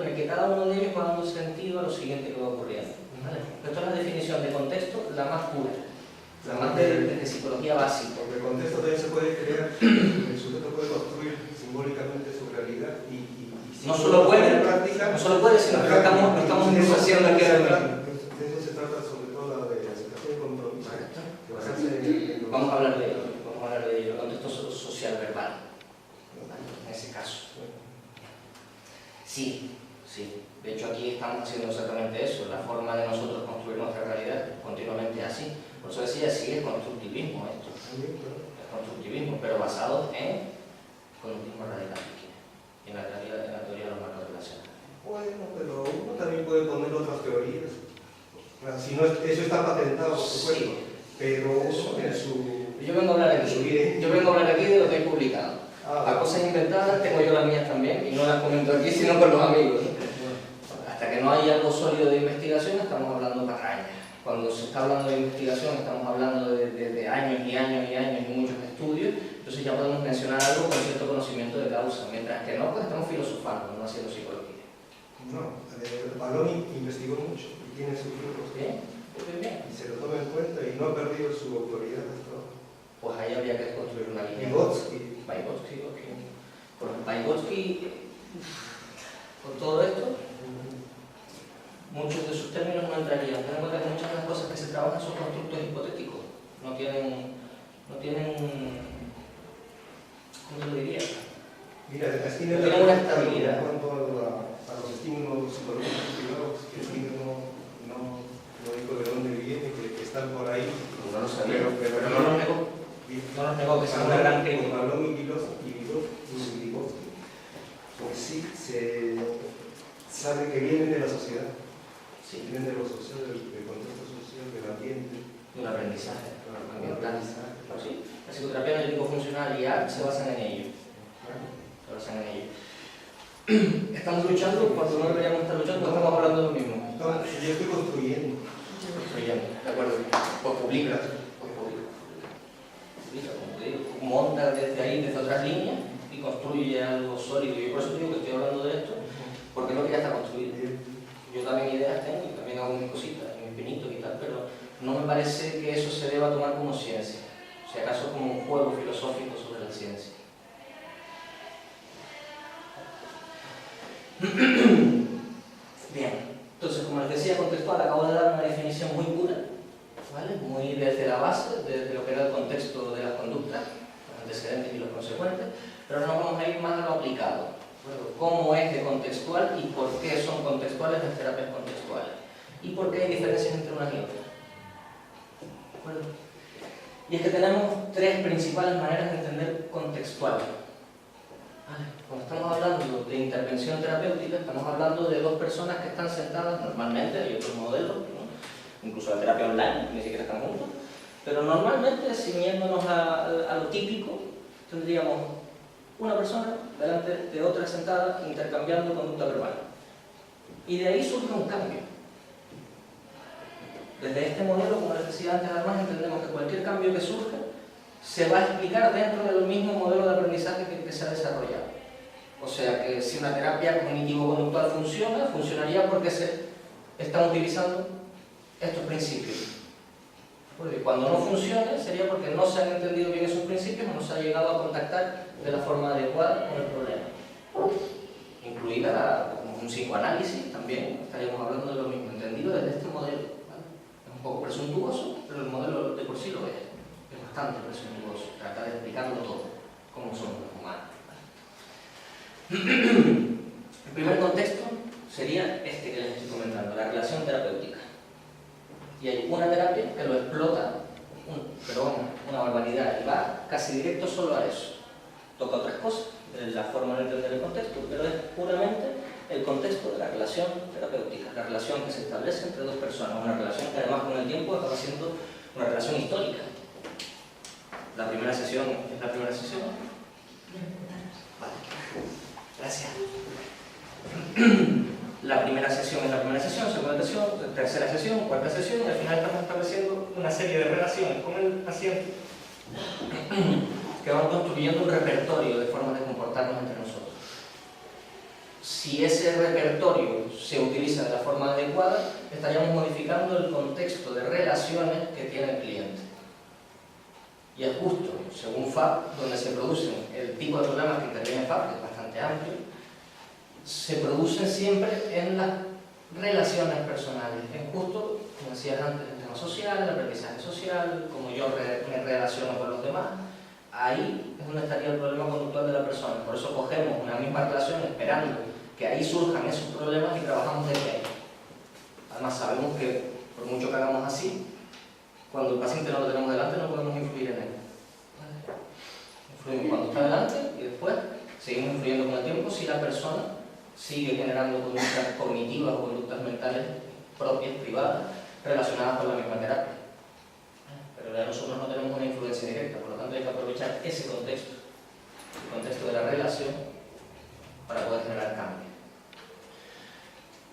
S1: en el que cada uno de ellos va dando sentido a lo siguiente que va ocurriendo. ¿Vale? Esto es la definición de contexto, la más pura, la más de psicología básica.
S2: Porque el contexto también se puede crear, el sujeto puede construir simbólicamente su realidad y
S1: no solo puede,
S2: práctica,
S1: sino que lo estamos incluso haciendo aquí ahora.
S2: De eso se trata sobre todo de la aceptación y compromiso. Que basarse en los...
S1: Vamos a hablar de ello, el contexto social verbal, en ese caso. Sí. De hecho aquí estamos haciendo exactamente eso, la forma de nosotros construir nuestra realidad es continuamente así. Por eso decía, sí es constructivismo esto. Es constructivismo, pero basado en conductismo radical. En la teoría de los marcos relacionales.
S2: Bueno, pero uno también puede poner otras teorías. Si no, eso está patentado, por supuesto.
S1: Sí.
S2: Pero en su...
S1: Yo vengo a hablar aquí de lo que he publicado. A cosas inventadas tengo yo las mías también, y no las comento aquí, sino con los amigos. Hasta que no haya algo sólido de investigación, estamos hablando patrañas. Cuando se está hablando de investigación, estamos hablando de años y años y años y muchos estudios, entonces ya podemos mencionar algo con cierto conocimiento de causa, mientras que no, pues estamos filosofando, no haciendo psicología.
S2: No, Baloni investigó mucho y tiene sus libros.
S1: Bien.
S2: Y se lo toma en cuenta y no ha perdido su autoridad hasta ahora.
S1: Pues ahí habría que construir una línea.
S2: Vygotsky.
S1: Pues Vygotsky, con todo esto, muchos de sus términos no entrarían. Ten en cuenta que muchas de las cosas que se trabajan son constructos hipotéticos. No tienen ¿cómo lo diría?
S2: Mira,
S1: no tienen una estabilidad.
S2: En cuanto a los estímulos psicológicos privados, que no digo de dónde viene, que están por ahí.
S1: No lo sabía, pero no nos negó.
S2: No
S1: nos negó que sea una gran técnica.
S2: Con Balón y Vygotsky, pues sí, se sabe que vienen de la sociedad.
S1: Sí.
S2: Vienen de lo social, del contexto social, del ambiente.
S1: De un aprendizaje ambiental. Sí. La psicoterapia analítico-funcional y ART se basan en ello. Estamos luchando cuando no deberíamos estar luchando, no estamos hablando de lo mismo.
S2: Entonces, yo estoy construyendo.
S1: De acuerdo. Pues publica, como te digo, monta desde ahí, desde otras líneas y construye algo sólido. Y por eso digo que estoy hablando de esto, porque es lo que ya está construido. Yo también ideas tengo y también hago mis cositas, mis pinitos y tal, pero no me parece que eso se deba tomar como ciencia. O sea, acaso como un juego filosófico sobre la ciencia. Bien, entonces como les decía, contextual, acabo de dar una definición muy pura, ¿vale? Muy desde la base, desde lo que era el contexto de las conductas, los antecedentes y los consecuentes, pero ahora nos vamos a ir más a lo aplicado. ¿Cómo es de contextual y por qué son contextuales las terapias contextuales? ¿Y por qué hay diferencias entre unas y otras? ¿De acuerdo? Y es que tenemos tres principales maneras de entender contextual. ¿Vale? Cuando estamos hablando de intervención terapéutica, estamos hablando de dos personas que están sentadas normalmente, hay otros modelos, ¿no? Incluso la terapia online, ni siquiera están juntos, pero normalmente, ciñéndonos a lo típico, tendríamos una persona delante de otra sentada intercambiando conducta verbal. Y de ahí surge un cambio. Desde este modelo, como les decía antes, además entendemos que cualquier cambio que surja se va a explicar dentro del mismo modelo de aprendizaje que se ha desarrollado. O sea que si una terapia cognitivo-conductual funciona, funcionaría porque se están utilizando estos principios. Porque cuando no funcione sería porque no se han entendido bien esos principios o no se ha llegado a contactar de la forma adecuada con el problema. Incluida un psicoanálisis, también estaríamos hablando de lo mismo, entendido desde este modelo. Es un poco presuntuoso, pero el modelo de por sí lo es. Es bastante presuntuoso. Trata de explicarlo todo, cómo somos los humanos. El primer contexto sería este que les estoy comentando, la relación terapéutica. Y hay una terapia que lo explota, una barbaridad, y va casi directo solo a eso. Toca otras cosas, la forma de entender el contexto, pero es puramente el contexto de la relación terapéutica, la relación que se establece entre dos personas, una relación que además con el tiempo acaba siendo una relación histórica. La primera sesión es la primera sesión. Vale. Gracias. la primera sesión es la primera sesión, segunda sesión, tercera sesión, cuarta sesión, y al final estamos estableciendo una serie de relaciones con el paciente que van construyendo un repertorio de formas de comportarnos entre nosotros. Si ese repertorio se utiliza de la forma adecuada, estaríamos modificando el contexto de relaciones que tiene el cliente. Y es justo, según FAB, donde se producen el tipo de problemas que interviene FAB, que es bastante amplio, se producen siempre en las relaciones personales. Es justo, como decías antes, el tema social, el aprendizaje social, como yo me relaciono con los demás. Ahí es donde estaría el problema conductual de la persona. Por eso cogemos una misma relación esperando que ahí surjan esos problemas y trabajamos desde ahí. Además sabemos que por mucho que hagamos así, cuando el paciente no lo tenemos delante no podemos influir en él. Influimos cuando está delante y después seguimos influyendo con el tiempo si la persona sigue generando conductas cognitivas o conductas mentales propias, privadas, relacionadas con la misma terapia. Pero ya nosotros no tenemos una influencia directa, por lo tanto hay que aprovechar ese contexto, el contexto de la relación, para poder generar cambio.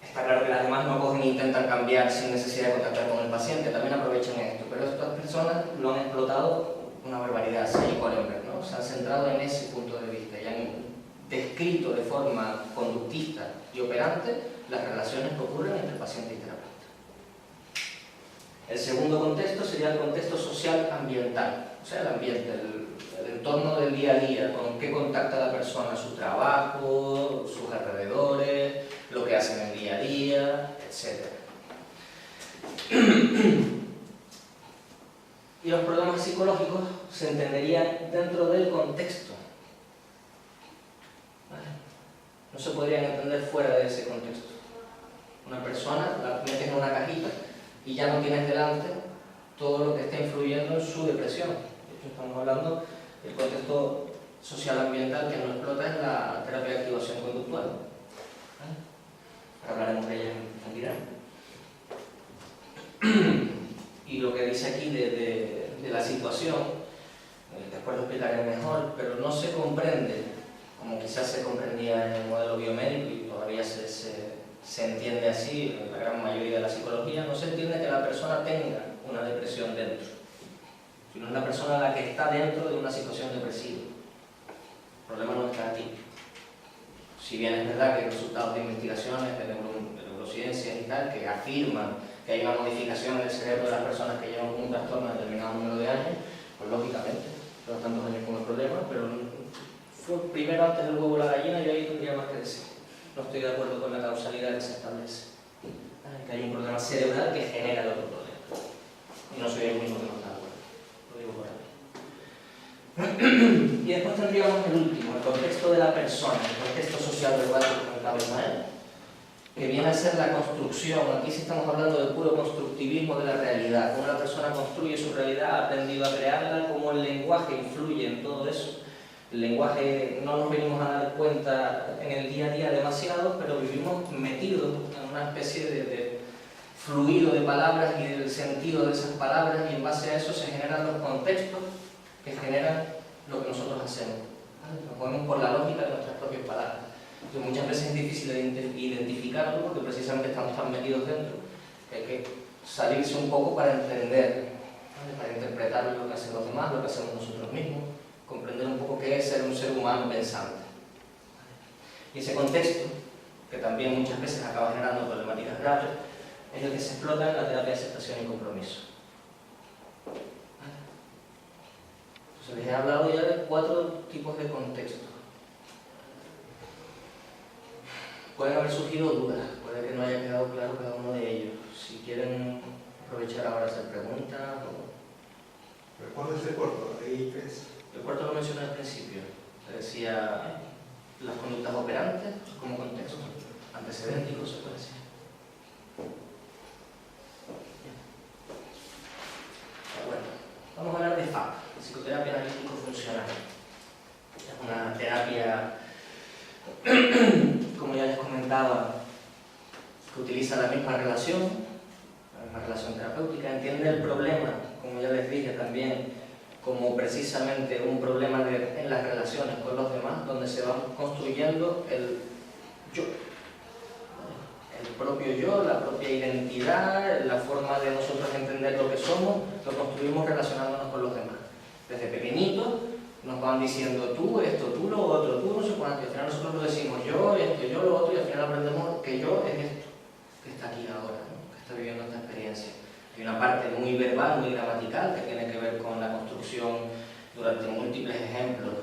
S1: Está claro que las demás no cogen e intentan cambiar sin necesidad de contactar con el paciente, también aprovechan esto, pero estas personas lo han explotado una barbaridad, Say y Kohlenberg, ¿no? Se han centrado en ese punto de vista y han descrito de forma conductista y operante las relaciones que ocurren entre paciente y terapeuta. El segundo contexto sería el contexto social ambiental, o sea, el ambiente, el entorno del día a día, con qué contacta la persona, su trabajo, sus alrededores, lo que hacen en el día a día, etc. Y los problemas psicológicos se entenderían dentro del contexto. ¿Vale? No se podrían entender fuera de ese contexto. Una persona la metes en una cajita y ya no tienes delante todo lo que está influyendo en su depresión. De hecho, estamos hablando del contexto social ambiental que nos explota es la terapia de activación conductual. ¿Vale? Ahora hablaremos de ella en profundidad. Y lo que dice aquí de la situación, después lo explicaré mejor, pero no se comprende, como quizás se comprendía en el modelo biomédico y todavía se entiende así en la gran mayoría de la psicología, no se entiende que la persona tenga una depresión dentro, sino es la persona la que está dentro de una situación depresiva. El problema no está aquí. Si bien es verdad que hay resultados de investigaciones de neurociencias y tal que afirman que hay una modificación en el cerebro de las personas que llevan con un trastorno a determinado número de años, pues lógicamente, llevan tantos años con el problema, pero fue primero antes del huevo la gallina y ahí tendría más que decir. No estoy de acuerdo con la causalidad que se establece. Que hay un problema cerebral que genera el otro problema. Y no soy el único que no está de acuerdo. Lo digo por ahí. Y después tendríamos el último, el contexto de la persona, el contexto social verbal que comentaba Ismael, que viene a ser la construcción. Aquí sí estamos hablando del puro constructivismo de la realidad, cómo la persona construye su realidad, ha aprendido a crearla, cómo el lenguaje influye en todo eso. El lenguaje no nos venimos a dar cuenta en el día a día demasiado, pero vivimos metidos en una especie de fluido de palabras y del sentido de esas palabras, y en base a eso se generan los contextos que generan lo que nosotros hacemos. Nos movemos por la lógica de nuestras propias palabras. Entonces, muchas veces es difícil identificarlo porque precisamente estamos tan metidos dentro que hay que salirse un poco para entender, ¿vale? Para interpretar lo que hacen los demás, lo que hacemos nosotros mismos, comprender un poco qué es ser un ser humano pensante. Y ese contexto, que también muchas veces acaba generando problemáticas graves, es el que se explota en la terapia de aceptación y compromiso. Entonces, les he hablado ya de 4 tipos de contextos. Pueden haber surgido dudas, puede que no haya quedado claro cada uno de ellos. Si quieren aprovechar ahora a hacer preguntas o...
S2: ¿Cuál es el cuarto? Hay 3.
S1: El cuarto lo mencioné al principio. Se decía las conductas operantes como contexto, antecedentes, se puede decir. Bueno, vamos a hablar de FAP, psicoterapia analítico-funcional. Es una terapia, como ya les comentaba, que utiliza la misma relación terapéutica, entiende el problema, como ya les dije también, como precisamente un problema en las relaciones con los demás, donde se va construyendo el yo. El propio yo, la propia identidad, la forma de nosotros entender lo que somos, lo construimos relacionándonos con los demás. Desde pequeñitos nos van diciendo tú esto, tú lo otro, tú no sé cuánto, y al final nosotros lo decimos yo esto, yo lo otro, y al final aprendemos que yo es esto, que está aquí ahora, ¿no? Que está viviendo esta experiencia. Hay una parte muy verbal, muy gramatical, que tiene que ver con la construcción durante múltiples ejemplos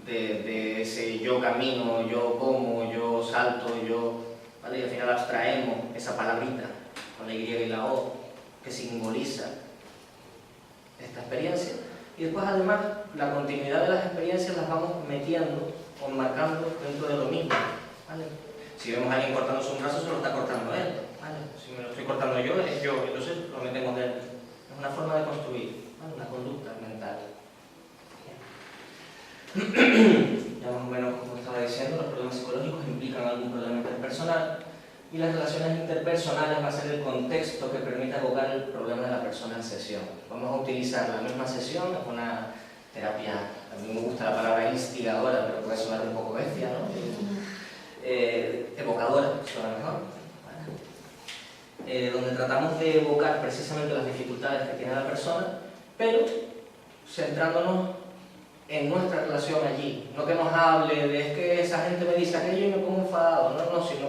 S1: de ese yo camino, yo como, yo salto, yo... ¿vale? Y al final abstraemos esa palabrita con la Y y la O que simboliza esta experiencia, y después además la continuidad de las experiencias las vamos metiendo o marcando dentro de lo mismo, ¿vale? Si vemos a alguien cortándose un brazo, se lo está cortando él, ¿vale? Si me lo estoy cortando yo, es yo, entonces lo metemos dentro. Es una forma de construir, ¿vale? Una conducta mental. Ya más o menos, como estaba diciendo, los problemas psicológicos implican algún problema interpersonal, y las relaciones interpersonales va a ser el contexto que permita evocar el problema de la persona en sesión. Vamos a utilizar la misma sesión, es una terapia, a mí me gusta la palabra instigadora, pero puede sonar un poco bestia, ¿no? Evocadora, suena mejor, ¿vale? Donde tratamos de evocar precisamente las dificultades que tiene la persona, pero centrándonos en nuestra relación allí, no que nos hable de es que esa gente me dice aquello y me pongo enfadado, no, sino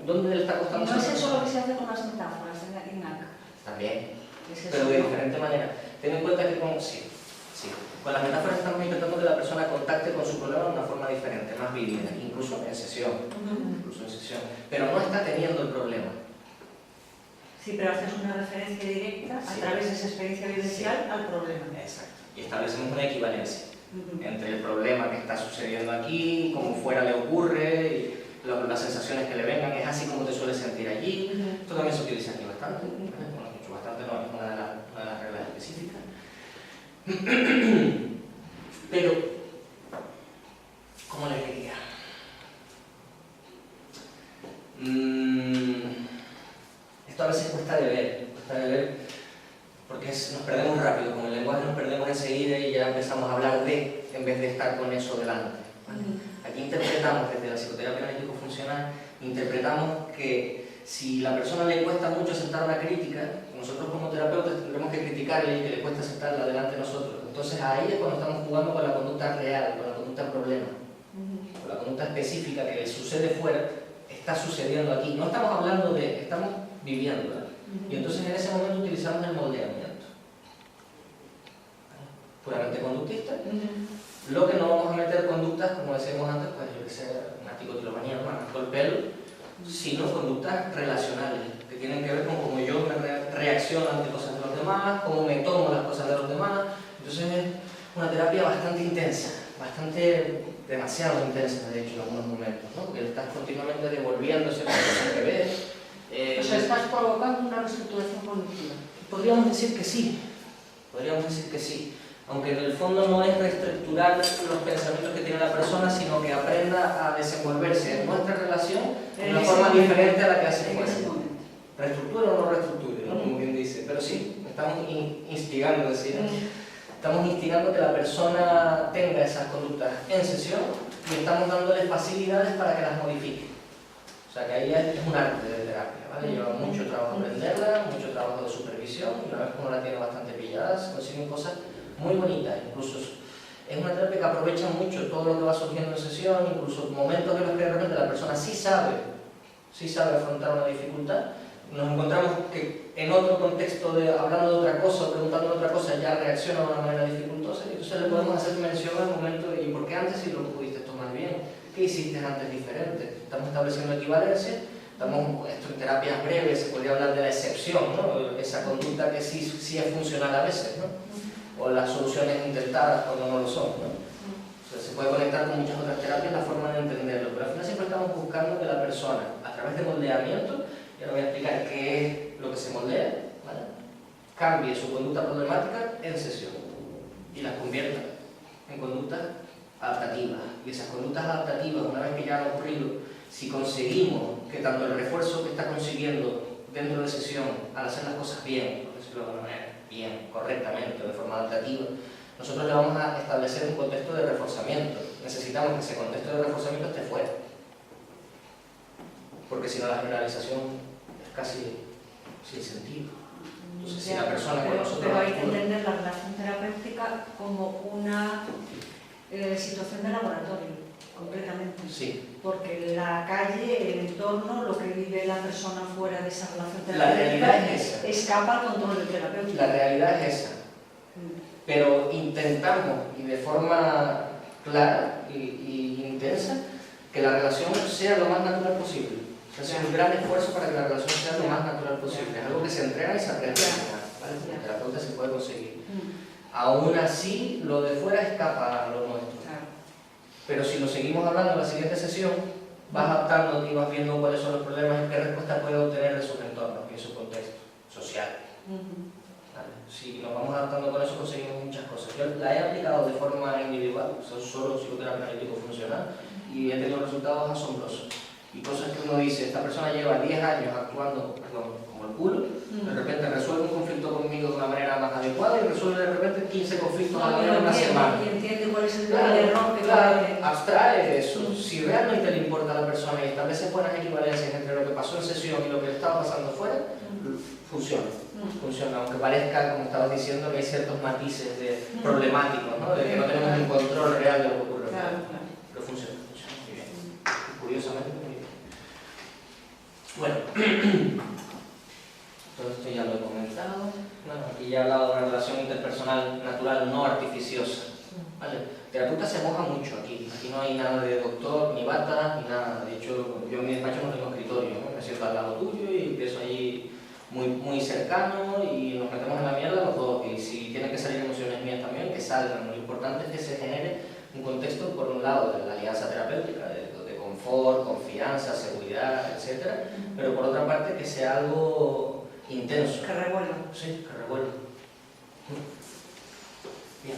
S1: ¿dónde le está costando?
S8: No es eso lo que se hace con las metáforas en ACA.
S1: También,
S8: Es
S1: pero
S8: eso,
S1: de
S8: ¿no?
S1: diferente manera. Ten en cuenta que con las metáforas estamos intentando que la persona contacte con su problema de una forma diferente, más vívida, incluso en sesión, pero no está teniendo el problema.
S8: Sí, pero haces una referencia directa a través de esa experiencia vivencial al problema.
S1: Exacto. Y establecemos una equivalencia entre el problema que está sucediendo aquí, cómo fuera le ocurre, y las sensaciones que le vengan, es así como te sueles sentir allí. Esto también se utiliza aquí bastante, bueno, mucho bastante no, es una de las reglas específicas. Pero, ¿cómo le diría? Esto a veces cuesta de ver, porque nos perdemos rápido, con el lenguaje nos perdemos enseguida y ya empezamos a hablar de, en vez de estar con eso delante, ¿vale? Aquí interpretamos, desde la psicoterapia analítico-funcional, interpretamos que si la persona le cuesta mucho aceptar una crítica, nosotros como terapeutas tendremos que criticarle y que le cuesta aceptarla delante de nosotros. Entonces ahí es cuando estamos jugando con la conducta real, con la conducta problema, con la conducta específica que le sucede fuera, está sucediendo aquí. No estamos hablando de, estamos viviéndola. Y entonces en ese momento utilizamos el moldeamiento. Puramente conductista. Lo que no vamos a meter conductas, como decíamos antes, pues yo que sé, una ticotilomanía, no me arrancó el pelo, sino conductas relacionales, que tienen que ver con cómo yo me reacciono ante cosas de los demás, cómo me tomo las cosas de los demás. Entonces es una terapia bastante intensa, demasiado intensa, de hecho, en algunos momentos, ¿no? Porque estás continuamente devolviendo ciertas cosas que ves.
S8: O sea, estás provocando una reestructuración cognitiva.
S1: Podríamos decir que sí, aunque en el fondo no es reestructurar los pensamientos que tiene la persona, sino que aprenda a desenvolverse en nuestra relación de una forma diferente a la que hace fuera. Reestructura o no reestructure, ¿no? Como bien dice, pero sí, estamos instigando, estamos instigando que la persona tenga esas conductas en sesión y estamos dándole facilidades para que las modifique. O sea que ahí es un arte de terapia, ¿vale? Lleva mucho trabajo aprenderla, mucho trabajo de supervisión, y una vez que uno la tiene bastante pillada, se consiguen cosas muy bonitas. Incluso es una terapia que aprovecha mucho todo lo que va surgiendo en sesión, incluso momentos en los que de repente la persona sí sabe afrontar una dificultad. Nos encontramos que en otro contexto, hablando de otra cosa o preguntando de otra cosa, ya reacciona de una manera dificultosa, y entonces le podemos hacer mención al momento de ¿y por qué antes sí lo pudiste tomar bien? ¿Qué hiciste antes diferente? Estamos estableciendo equivalencia. Esto en terapias breves se podría hablar de la excepción, ¿no? Esa conducta que sí es funcional a veces, ¿no? O las soluciones intentadas cuando no lo son, ¿no? O sea, se puede conectar con muchas otras terapias la forma de entenderlo, pero al final siempre estamos buscando que la persona, a través de moldeamiento, y ahora voy a explicar qué es lo que se moldea, ¿vale? Cambie su conducta problemática en sesión y las convierta en conductas adaptativas. Y esas conductas adaptativas, una vez que ya han ocurrido, si conseguimos que tanto el refuerzo que está consiguiendo dentro de sesión al hacer las cosas bien, por decirlo de alguna manera, bien, correctamente, de forma adaptativa, nosotros le vamos a establecer un contexto de reforzamiento. Necesitamos que ese contexto de reforzamiento esté fuera. porque si no la generalización es casi sin sentido. Entonces, si la persona con nosotros...
S8: Pero hay que entender la relación terapéutica como una situación de laboratorio, concretamente.
S1: Sí.
S8: Porque la calle, el entorno, lo que vive la persona fuera de esa relación
S1: La realidad
S8: terapéutica,
S1: es esa.
S8: escapa al control del terapeuta.
S1: La realidad es esa. Pero intentamos, y de forma clara y intensa, que la relación sea lo más natural posible. O sea, hace un gran esfuerzo para que la relación sea lo más natural posible. Es algo que se entrena y se aprende. ¿Vale? El terapeuta se puede conseguir. Aún así, lo de fuera escapa a lo nuestro. Pero si lo seguimos hablando en la siguiente sesión, vas adaptándote y vas viendo cuáles son los problemas y qué respuesta puede obtener de sus entornos y de su contexto social. ¿Vale? Si nos vamos adaptando con eso, conseguimos muchas cosas. Yo la he aplicado de forma individual, o sea, solo psicoterapia analítico funcional, y he tenido resultados asombrosos. Y cosas que uno dice, esta persona lleva 10 años actuando, perdón, como el culo, de repente resuelve un conflicto conmigo de una manera más adecuada y resuelve de repente 15 conflictos a la vez en una semana.
S8: Y entiende cuál es el
S1: Claro,
S8: error que
S1: claro,
S8: comete.
S1: abstrae eso. Si realmente le importa a la persona y establece buenas equivalencias entre lo que pasó en sesión y lo que le estaba pasando fuera, funciona. Funciona, aunque parezca, como estabas diciendo, que hay ciertos matices problemáticos, ¿no? De que no tenemos un control real de lo que ocurre. Pero funciona muy bien. Curiosamente, muy bien. Bueno, todo esto ya lo he comentado. Bueno, aquí ya he hablado de una relación interpersonal natural no artificiosa. ¿Vale? El terapeuta se moja mucho aquí. Aquí no hay nada de doctor, ni bata, ni nada. De hecho, yo en mi despacho no tengo escritorio, ¿no? Me siento al lado tuyo y empiezo allí muy cercano y nos metemos en la mierda los dos. Y si tienen que salir emociones mías también, que salgan. Lo importante es que se genere un contexto, por un lado, de la alianza terapéutica, de confort, confianza, seguridad, etc. Pero por otra parte, que sea algo intenso.
S8: Que revuelva.
S1: Sí, que revuelva. Bien.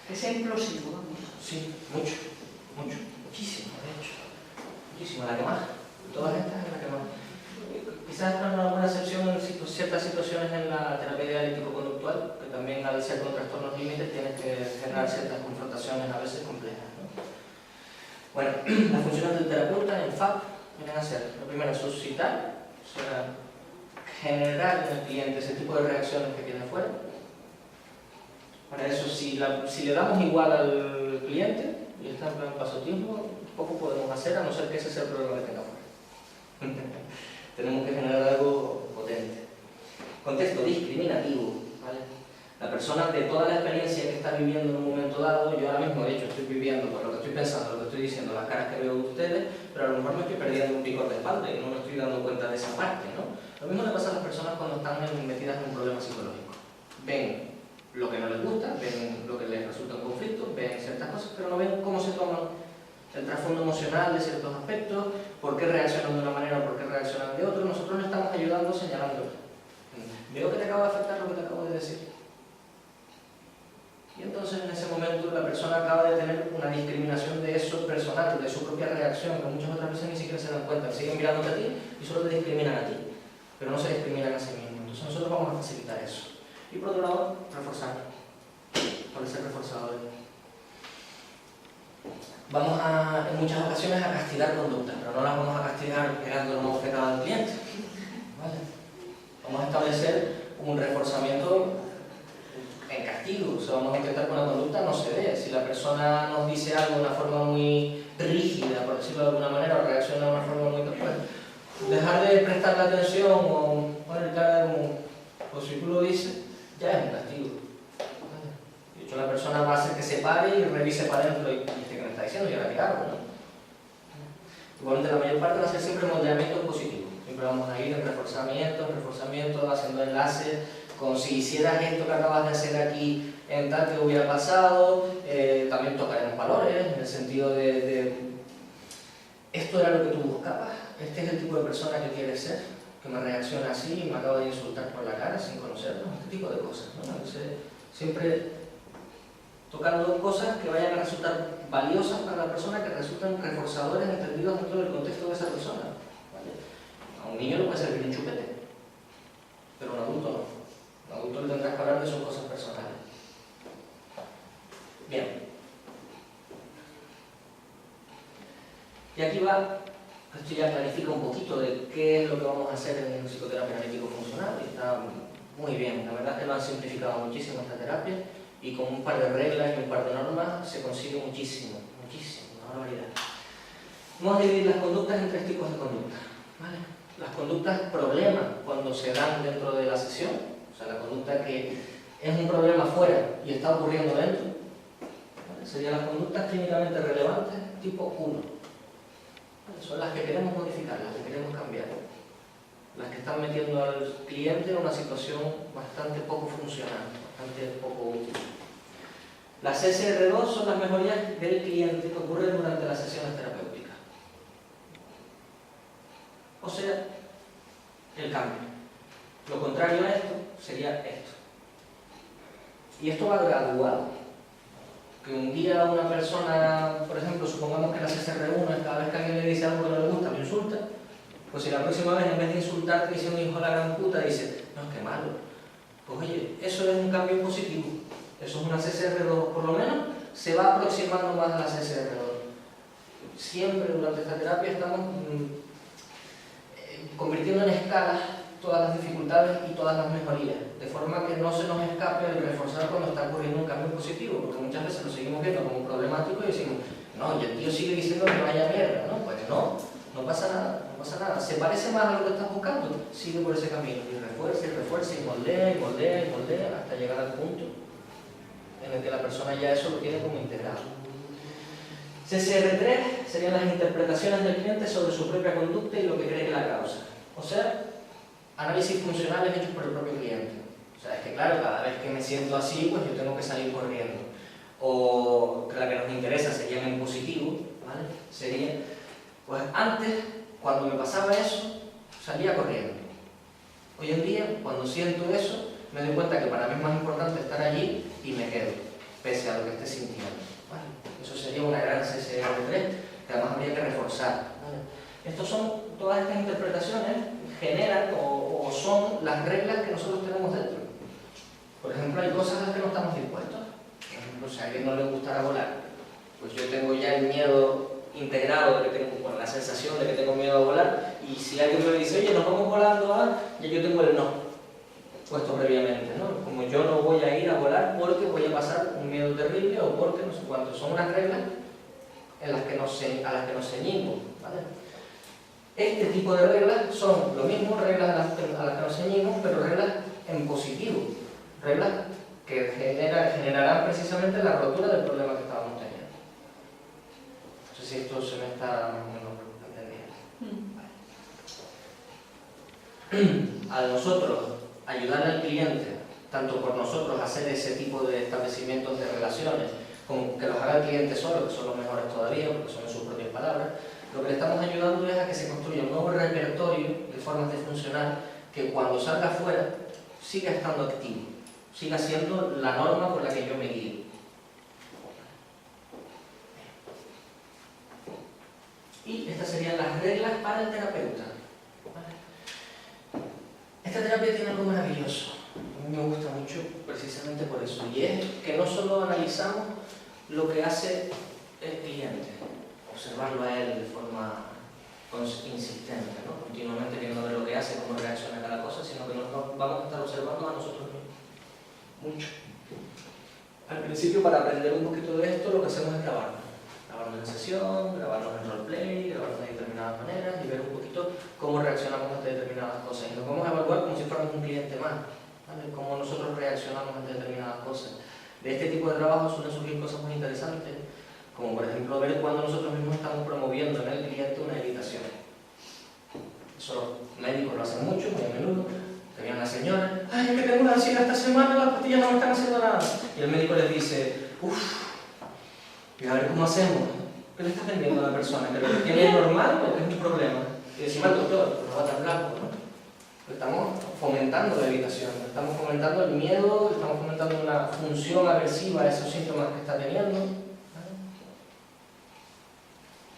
S8: Que sea implosivo, vamos.
S1: Sí, muchísimo, de hecho. Muchísimo, la que más. Todas estas es la que más. Quizás con alguna excepción en ciertas situaciones en la terapia dialéctico-conductual, que también al ser con trastornos límites tienes que generar ciertas confrontaciones a veces complejas, ¿no? Bueno, las funciones del terapeuta en FAP vienen a ser, la primera, suscitar, o sea, generar en el cliente ese tipo de reacciones que tiene afuera. Para eso, si le damos igual al cliente, y está en plan pasatiempo, poco podemos hacer, a no ser que ese sea el problema que tenga afuera. Tenemos que generar algo potente. Contexto discriminativo, ¿vale? La persona, de toda la experiencia que está viviendo en un momento dado, yo ahora mismo de hecho estoy viviendo por lo que estoy pensando, lo que estoy diciendo, las caras que veo de ustedes, pero a lo mejor me estoy perdiendo un picor de espalda y no me estoy dando cuenta de esa parte, ¿no? Lo mismo le pasa a las personas cuando están metidas en un problema psicológico. Ven lo que no les gusta, ven lo que les resulta un conflicto, ven ciertas cosas, pero no ven cómo se toman el trasfondo emocional de ciertos aspectos, por qué reaccionan de una manera o por qué reaccionan de otra. Nosotros les estamos ayudando señalándolo. Veo que te acaba de afectar lo que te acabo de decir. Y entonces en ese momento la persona acaba de tener una discriminación de eso personal, de su propia reacción, que muchas otras veces ni siquiera se dan cuenta. Siguen mirándote a ti y solo te discriminan a ti, pero no se discriminan a sí mismos. Entonces nosotros vamos a facilitar eso. Y por otro lado, reforzar, por ser reforzadores. Vamos en muchas ocasiones a castigar conductas, pero no las vamos a castigar pegando una bofetada al cliente. ¿Vale? Vamos a establecer un reforzamiento en castigo, o sea, vamos a intentar que una conducta no se dé. Si la persona nos dice algo de una forma muy rígida, por decirlo de alguna manera, o reacciona de una forma muy... pues, dejar de prestarle atención o poner cara de un... o si tú lo dices, ya es un castigo. De hecho, la persona va a hacer que se pare y revise para adentro y este que me está diciendo, y ahora qué hago, ¿no? Igualmente, la mayor parte va a ser siempre moldeamientos positivos. Siempre vamos a ir en reforzamiento, haciendo enlaces con si hicieras esto que acabas de hacer aquí, en tal que hubiera pasado. También tocaremos valores, en el sentido de esto era lo que tú buscabas, este es el tipo de persona que quieres ser, que me reacciona así y me acaba de insultar por la cara sin conocerlo, este tipo de cosas, ¿no? Entonces, siempre tocando cosas que vayan a resultar valiosas para la persona, que resulten reforzadores entendidos dentro del contexto de esa persona, ¿vale? A un niño le puede servir un chupete, pero a un adulto no. A un adulto le tendrás que hablar de sus cosas personales. Bien. Y aquí va, esto Esto ya clarifica un poquito de qué es lo que vamos a hacer en psicoterapia analítico funcional y está muy bien. La verdad es que lo han simplificado muchísimo esta terapia y con un par de reglas y un par de normas se consigue muchísimo, una barbaridad. Vamos a dividir las conductas en 3 tipos de conductas, ¿vale? Las conductas problema cuando se dan dentro de la sesión, o sea, la conducta que es un problema fuera y está ocurriendo dentro, ¿vale? Serían las conductas clínicamente relevantes tipo 1. ¿Vale? Son las que queremos modificar, las que queremos cambiar, las que están metiendo al cliente en una situación bastante poco funcional, bastante poco útil. Las SR2 son las mejorías del cliente que ocurren durante las sesiones terapéuticas. O sea, el cambio. Lo contrario a esto sería esto. Y esto va graduado. Que un día una persona, por ejemplo, supongamos que la SR1 es cada vez que alguien le dice algo que no le gusta, lo insulta, pues si la próxima vez en vez de insultarte dice un hijo de la gran puta, dice, no, qué malo. Pues oye, eso es un cambio positivo. Eso es una CSR2, por lo menos se va aproximando más a la CSR2. Siempre durante esta terapia estamos convirtiendo en escalas todas las dificultades y todas las mejorías, de forma que no se nos escape el reforzar cuando está ocurriendo un cambio positivo, porque muchas veces lo seguimos viendo como problemático y decimos, no, y el tío sigue diciendo que vaya mierda, ¿no? Pues no pasa nada, se parece más a lo que estás buscando, sigue por ese camino, y refuerza, y moldea, hasta llegar al punto en el que la persona ya eso lo tiene como integrado. CSR3 serían las interpretaciones del cliente sobre su propia conducta y lo que cree que la causa. O sea, análisis funcionales hechos por el propio cliente. O sea, es que claro, cada vez que me siento así, pues yo tengo que salir corriendo. O que la que nos interesa sería en positivo, ¿vale? Sería, pues antes, cuando me pasaba eso, salía corriendo. Hoy en día, cuando siento eso, me doy cuenta que para mí es más importante estar allí y me quedo, pese a lo que esté sintiendo. ¿Vale? Eso sería una gran CSR3 que además habría que reforzar. ¿Vale? Estas son, todas estas interpretaciones generan o son las reglas que nosotros tenemos dentro. Por ejemplo, hay cosas a las que no estamos dispuestos. Por ejemplo, si a alguien no le gustara volar, pues yo tengo ya el miedo integrado, de que tengo, bueno, la sensación de que tengo miedo a volar, y si alguien me dice, oye, nos vamos volando, ya yo tengo el no puesto previamente, ¿no? Como yo no voy a ir a volar porque voy a pasar un miedo terrible o porque no sé cuánto. Son unas reglas a las que nos ceñimos, ¿vale? Este tipo de reglas son lo mismo, reglas a las que nos ceñimos, pero reglas en positivo, reglas que generarán precisamente la rotura del problema que estábamos teniendo. No sé si esto se me está entendiendo. A nosotros ayudarle al cliente, tanto por nosotros hacer ese tipo de establecimientos de relaciones, como que los haga el cliente solo, que son los mejores todavía, porque son en sus propias palabras, lo que le estamos ayudando es a que se construya un nuevo repertorio de formas de funcionar que cuando salga afuera siga estando activo, siga siendo la norma por la que yo me guío. Y estas serían las reglas para el terapeuta. Esta terapia tiene algo maravilloso, a mí me gusta mucho precisamente por eso, y es que no solo analizamos lo que hace el cliente, observarlo a él de forma insistente, ¿no? Continuamente viendo ver lo que hace, cómo reacciona a cada cosa, sino que nos vamos a estar observando a nosotros mismos, mucho. Al principio, para aprender un poquito de esto, lo que hacemos es grabarnos en sesión, grabarnos en roleplay, grabarnos de determinadas maneras y ver un poquito cómo reaccionamos ante determinadas cosas. Y nos vamos a evaluar como si fuéramos un cliente más, ¿vale? Cómo nosotros reaccionamos ante determinadas cosas. De este tipo de trabajo suelen surgir cosas muy interesantes, como por ejemplo ver cuando nosotros mismos estamos promoviendo en el cliente una evitación. Eso los médicos lo hacen mucho, muy a menudo. Te viene la señora, ay, es que tengo una ansiedad esta semana, las pastillas no me están haciendo nada. Y el médico les dice, uff, y a ver cómo hacemos. ¿Qué le estás vendiendo a la persona? ¿Que lo que tiene es normal o que es un problema? Y decimos al doctor, no va tan blanco, ¿no? Estamos fomentando la evitación, estamos fomentando el miedo, estamos fomentando una función aversiva a esos síntomas que está teniendo.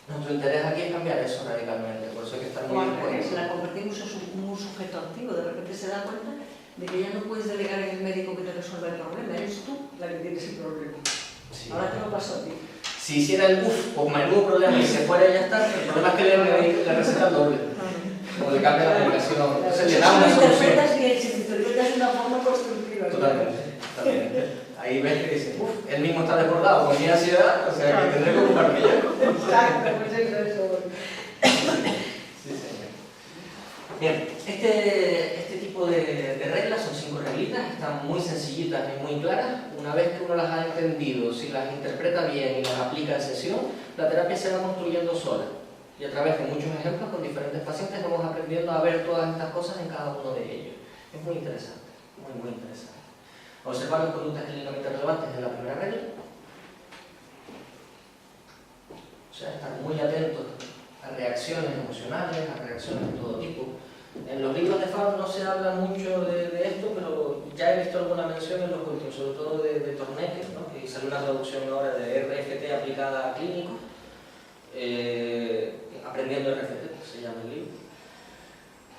S1: Nuestro interés aquí es cambiar eso radicalmente, por eso hay que estar muy dispuestos.
S8: La convertimos en un sujeto activo, de repente se da cuenta de que ya no puedes delegar en el médico que te resuelva el problema, eres tú la que tienes el problema.
S1: Sí.
S8: Ahora te lo paso a ti.
S1: Si hiciera el buff, pues menudo problema y se fuera y ya está, el problema es que le receta doble. Como le cambia la medicación. Entonces le da una solución.
S8: Si lo interpretas de una forma constructiva.
S1: Totalmente. Ahí ves que dice, uff, él mismo está desbordado con mi ansiedad, o sea que tendré que ocuparme ya.
S8: Exacto, pues eso.
S1: Sí, señor. Bien, este tipo de reglas son 5 reglitas, están muy sencillitas y muy claras. Una vez que uno las ha entendido, si las interpreta bien y las aplica en sesión, la terapia se va construyendo sola. Y a través de muchos ejemplos con diferentes pacientes vamos aprendiendo a ver todas estas cosas en cada uno de ellos. Es muy interesante, muy interesante. Observar las conductas clínicamente relevantes es la primera regla. O sea, estar muy atentos a reacciones emocionales, a reacciones de todo tipo. En los libros de FAB no se habla mucho de esto, pero ya he visto alguna mención en los últimos, sobre todo de Torneque, ¿no? Que sale una traducción ahora de RFT aplicada a clínicos, aprendiendo RFT, se llama el libro.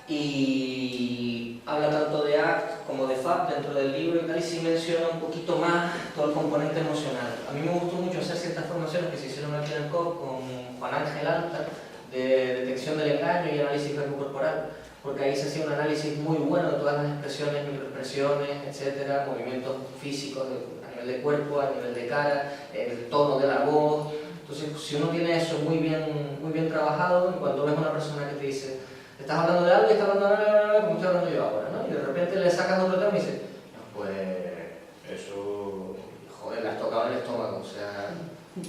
S1: Y habla tanto de ACT como de FAB dentro del libro y tal, y sí menciona un poquito más todo el componente emocional. A mí me gustó mucho hacer ciertas formaciones que se hicieron aquí en el COP con Juan Ángel Alta, de detección del engaño y análisis corporal, porque ahí se hacía un análisis muy bueno de todas las expresiones, microexpresiones, etcétera, movimientos físicos a nivel de cuerpo, a nivel de cara, el tono de la voz. Entonces, si uno tiene eso muy bien trabajado, cuando ves a una persona que te dice, estás hablando de algo y estás hablando de algo como estoy hablando yo ahora, ¿no? Y de repente le sacas otro tema y dices, no, pues eso, joder, le has tocado el estómago, o sea,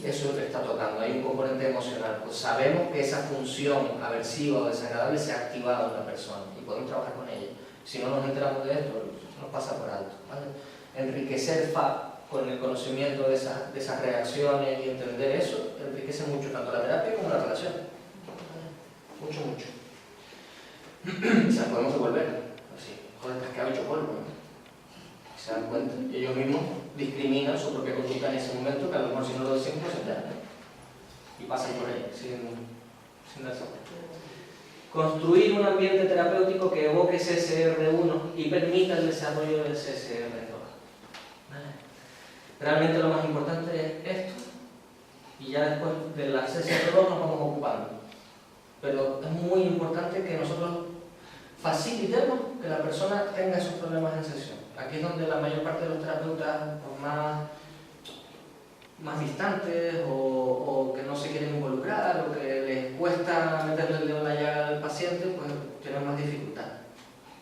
S1: eso te está tocando, hay un componente emocional. Pues sabemos que esa función aversiva o desagradable se ha activado en la persona y podemos trabajar con ella. Si no nos enteramos de esto, nos pasa por alto, ¿vale? Enriquecer FAB con el conocimiento de esas reacciones y entender eso, enriquece mucho tanto la terapia como la relación. Mucho. Se las podemos devolver. Así, joder, te has quedado hecho polvo, ¿no? Se dan cuenta. Y ellos mismos discriminan su propia conducta en ese momento, que a lo mejor si no lo decimos, pues se enteran. Y pasan por ahí, sin darse cuenta. Construir un ambiente terapéutico que evoque CSR1 y permita el desarrollo del CSR2. ¿Vale? Realmente lo más importante es esto, y ya después de la CSR2 nos vamos ocupando. Pero es muy importante que nosotros facilitemos que la persona tenga esos problemas en sesión. Aquí es donde la mayor parte de los terapeutas más distantes o que no se quieren involucrar o que les cuesta meterle el dedo en la llaga al paciente, pues tienen más dificultad.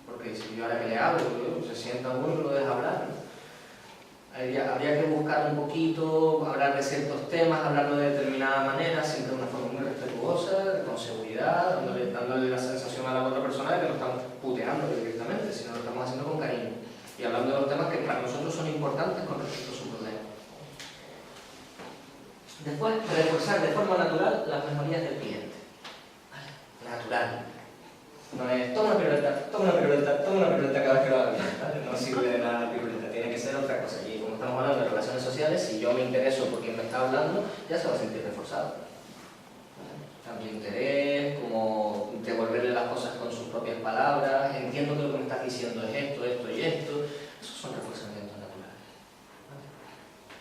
S1: Porque si yo ahora que le hablo, se sienta uno y lo deja hablar, ¿no? Habría que buscar un poquito, hablar de ciertos temas, hablarlo de determinada manera, siempre de una forma muy respetuosa, con seguridad, dándole la sensación a la otra persona de que lo estamos puteando directamente, sino lo estamos haciendo con cariño. Y hablando de los temas que para nosotros son importantes con respecto a su problema. Después, reforzar de forma natural las mejorías del cliente. ¿Vale? Natural. No es toma una piruleta cada vez que lo haga bien, ¿vale? No sirve de nada la piruleta, tiene que ser otra cosa. Y como estamos hablando de relaciones sociales, si yo me intereso por quien me está hablando, ya se va a sentir reforzado. ¿Vale? Cambio de interés, como devolverle las cosas con sus propias palabras, entiendo que lo que me estás diciendo es esto y esto. Esos son reforzamientos naturales. ¿Vale?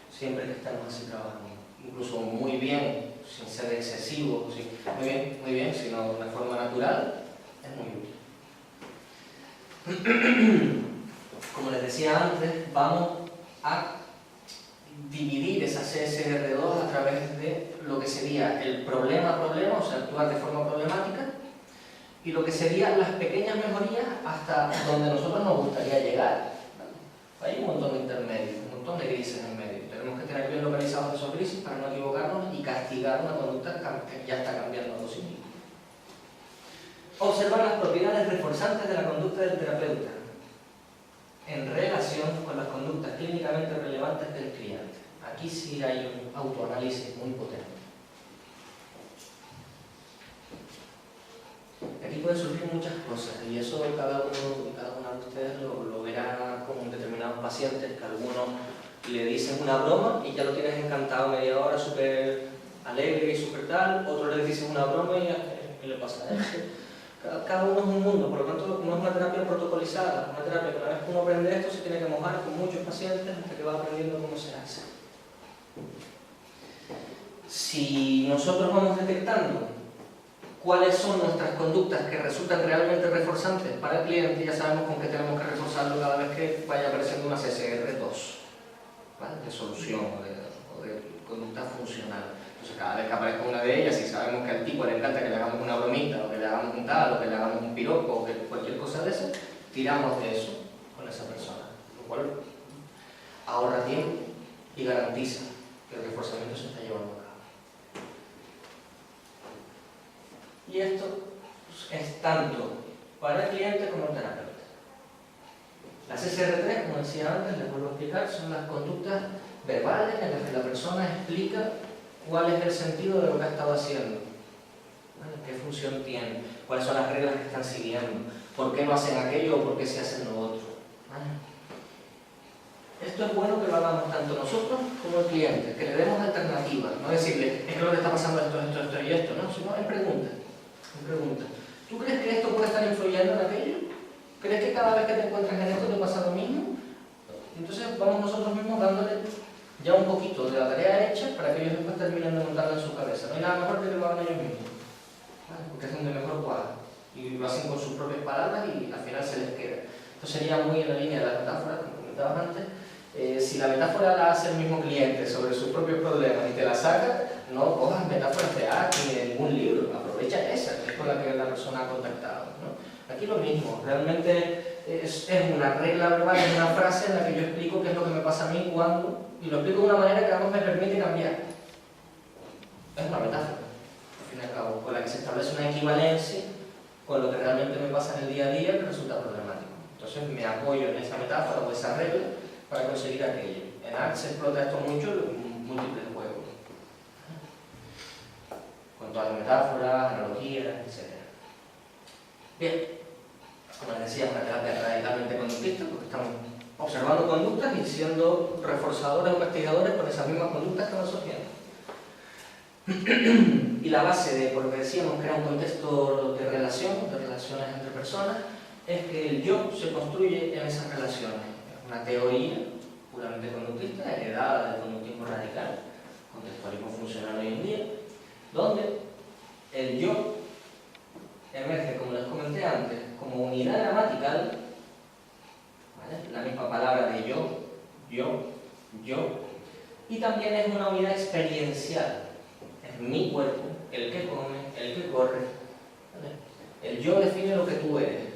S1: Siempre que estamos así trabajando. Incluso muy bien, sin ser excesivo, sí. Muy bien, sino de forma natural, es muy útil. Como les decía antes, vamos a dividir esa CSR2 a través de lo que sería el problema, o sea, actuar de forma problemática, y lo que serían las pequeñas mejorías hasta donde nosotros nos gustaría llegar. Hay un montón de intermedios, un montón de grises en medio. Tenemos que tener bien localizados esos grises para no equivocarnos y castigar una conducta que ya está cambiando a positivo. Observar las propiedades reforzantes de la conducta del terapeuta en relación con las conductas clínicamente relevantes del cliente. Aquí sí hay un autoanálisis muy potente. Aquí pueden surgir muchas cosas y eso cada una de ustedes lo verá con determinados pacientes, que algunos le dicen una broma y ya lo tienes encantado media hora, súper alegre y súper tal, otros le dicen una broma y ¿qué le pasa a eso? Cada uno es un mundo, por lo tanto no es una terapia protocolizada, una terapia que una vez que uno aprende esto se tiene que mojar con muchos pacientes hasta que va aprendiendo cómo se hace. Si nosotros vamos detectando cuáles son nuestras conductas que resultan realmente reforzantes para el cliente, ya sabemos con qué tenemos que reforzarlo cada vez que vaya apareciendo una CSR2, ¿vale? De solución o de conducta funcional. Entonces, cada vez que aparezca una de ellas, si sabemos que al tipo le encanta que le hagamos una bromita, o que le hagamos un tal, o que le hagamos un piropo, o que cualquier cosa de esa, tiramos de eso con esa persona, lo cual ahorra tiempo y garantiza que el reforzamiento se está llevando a cabo. Y esto es tanto para el cliente como el terapeuta. Las SR3, como decía antes, les vuelvo a explicar, son las conductas verbales en las que la persona explica cuál es el sentido de lo que ha estado haciendo, ¿vale? Qué función tiene, cuáles son las reglas que están siguiendo, por qué no hacen aquello o por qué se hacen lo otro, ¿vale? Esto es bueno que lo hagamos tanto nosotros como el cliente, que le demos alternativas, no decirle, es que lo que está pasando es esto y esto, ¿no? Sino en preguntas. ¿Tú crees que esto puede estar influyendo en aquello? ¿Crees que cada vez que te encuentras en esto te pasa lo mismo? Entonces vamos nosotros mismos dándole ya un poquito de la tarea hecha para que ellos después terminen de montarla en su cabeza. No hay nada mejor que lo hagan ellos mismos, ¿vale? Porque es donde mejor cuadra. Y lo hacen con sus propias palabras y al final se les queda. Esto sería muy en la línea de las metáforas, como comentabas antes. Si la metáfora la hace el mismo cliente sobre sus propios problemas y te la saca, no cojas metáforas de arte ni de ningún libro, aprovecha esa, que es con la que la persona ha contactado, ¿no? Aquí lo mismo, realmente es una regla verbal, es una frase en la que yo explico qué es lo que me pasa a mí, cuándo, y lo explico de una manera que además me permite cambiar. Es una metáfora, al fin y al cabo, con la que se establece una equivalencia con lo que realmente me pasa en el día a día que resulta problemático. Entonces me apoyo en esa metáfora o esa regla para conseguir aquello. En arte se explota esto mucho en múltiples juegos, con todas las metáforas, analogías, etc. Bien, como les decía, es una terapia radicalmente conductista, porque estamos observando conductas y siendo reforzadores o castigadores con esas mismas conductas que van surgiendo. Y la base de, por lo que decíamos, crear un contexto de relación, de relaciones entre personas, es que el yo se construye en esas relaciones. Una teoría puramente conductista, heredada del conductismo radical, contextualismo funcional hoy en día, donde el yo emerge, como les comenté antes, como unidad gramatical, ¿vale? La misma palabra de yo, y también es una unidad experiencial, es mi cuerpo, el que come, el que corre, ¿vale? El yo define lo que tú eres.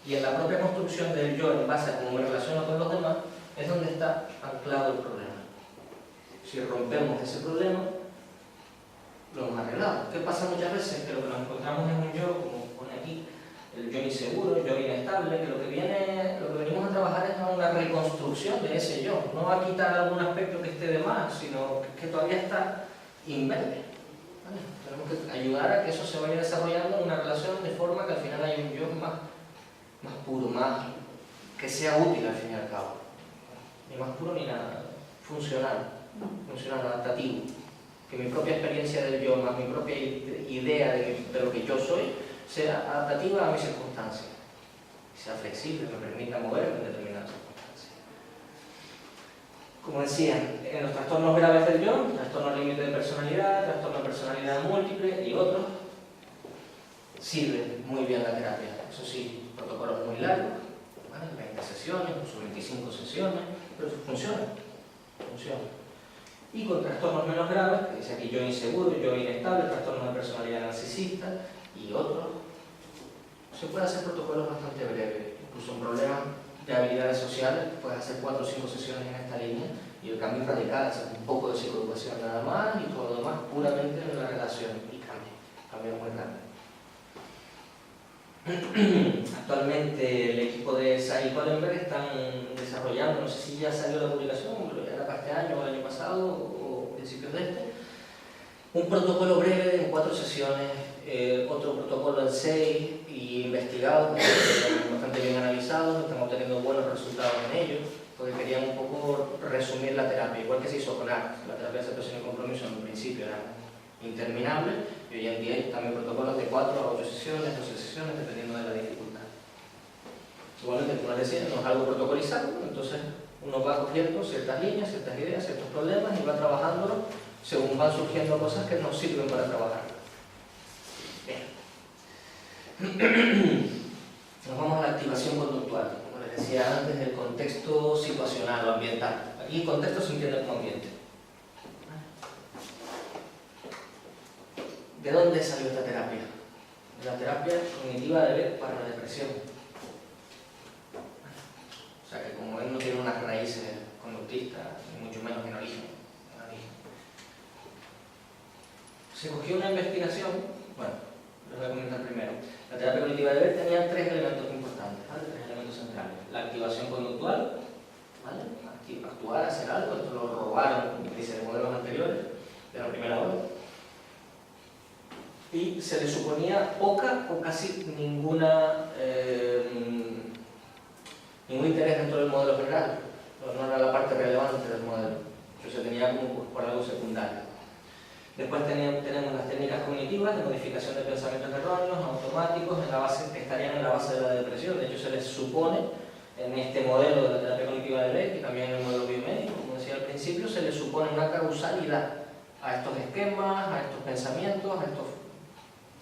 S1: Y en la propia construcción del yo, en base a cómo me relaciono con los demás, es donde está anclado el problema. Si rompemos ese problema, lo hemos arreglado. ¿Qué pasa muchas veces? Que lo que nos encontramos es un yo, como pone aquí, el yo inseguro, el yo inestable, que lo que venimos a trabajar es a una reconstrucción de ese yo, no a quitar algún aspecto que esté de más, sino que todavía está imberbe. ¿Vale? Tenemos que ayudar a que eso se vaya desarrollando en una relación de forma que al final haya un yo más puro, más que sea útil al fin y al cabo. Ni más puro ni nada, funcional, adaptativo. Que mi propia experiencia del yo, más mi propia idea de lo que yo soy, sea adaptativa a mis circunstancias. Sea flexible, me permita moverme en determinadas circunstancias. Como decía, en los trastornos graves del yo, trastornos límite de personalidad, trastornos de personalidad múltiple y otros, sirve muy bien la terapia. Eso sí, protocolos muy largos, ¿vale? 20 sesiones, incluso 25 sesiones, pero funciona. Y con trastornos menos graves, que dice aquí yo inseguro, yo inestable, trastornos de personalidad narcisista y otros, se puede hacer protocolos bastante breves, incluso en problemas de habilidades sociales, puedes hacer 4 o 5 sesiones en esta línea y el cambio radical, hacer un poco de psicoeducación nada más y todo lo demás puramente en la relación y cambia muy rápido. Actualmente el equipo de Sai Collenberg están desarrollando, no sé si ya salió la publicación, pero ya era para este año o el año pasado o principios de este, un protocolo breve en 4 sesiones, otro protocolo en 6 y investigados, bastante bien analizados, están obteniendo buenos resultados en ellos, porque querían un poco resumir la terapia, igual que se hizo con ACT, la terapia de aceptación y compromiso en un principio era interminable, y hoy en día hay también protocolos de 4 a 8 sesiones, 12 sesiones, dependiendo de la dificultad. Igualmente, como les decía, no es algo protocolizado, entonces uno va cogiendo ciertas líneas, ciertas ideas, ciertos problemas y va trabajándolo según van surgiendo cosas que nos sirven para trabajar. Bien. Nos vamos a la activación conductual. Como les decía antes, el contexto situacional o ambiental. Aquí contexto se entiende como ambiente. ¿De dónde salió esta terapia? De la terapia cognitiva de Beck para la depresión. O sea que como él no tiene unas raíces conductistas, ni mucho menos en origen. Se cogió una investigación, bueno, les voy a comentar primero. La terapia cognitiva de Beck tenía tres elementos importantes, ¿vale? Tres elementos centrales. La activación conductual, ¿vale? Actuar, hacer algo, esto lo robaron, dice, de modelos anteriores, de la primera hora. Y se le suponía poca o casi ningún interés dentro del modelo general. No era la parte relevante del modelo. Eso se tenía como por algo secundario. Después tenemos las técnicas cognitivas de modificación de pensamientos erróneos, automáticos, que estarían en la base de la depresión. De hecho, se les supone, en este modelo de la terapia cognitiva de Beck y también en el modelo biomédico, como decía al principio, se les supone una causalidad a estos esquemas, a estos pensamientos, a estas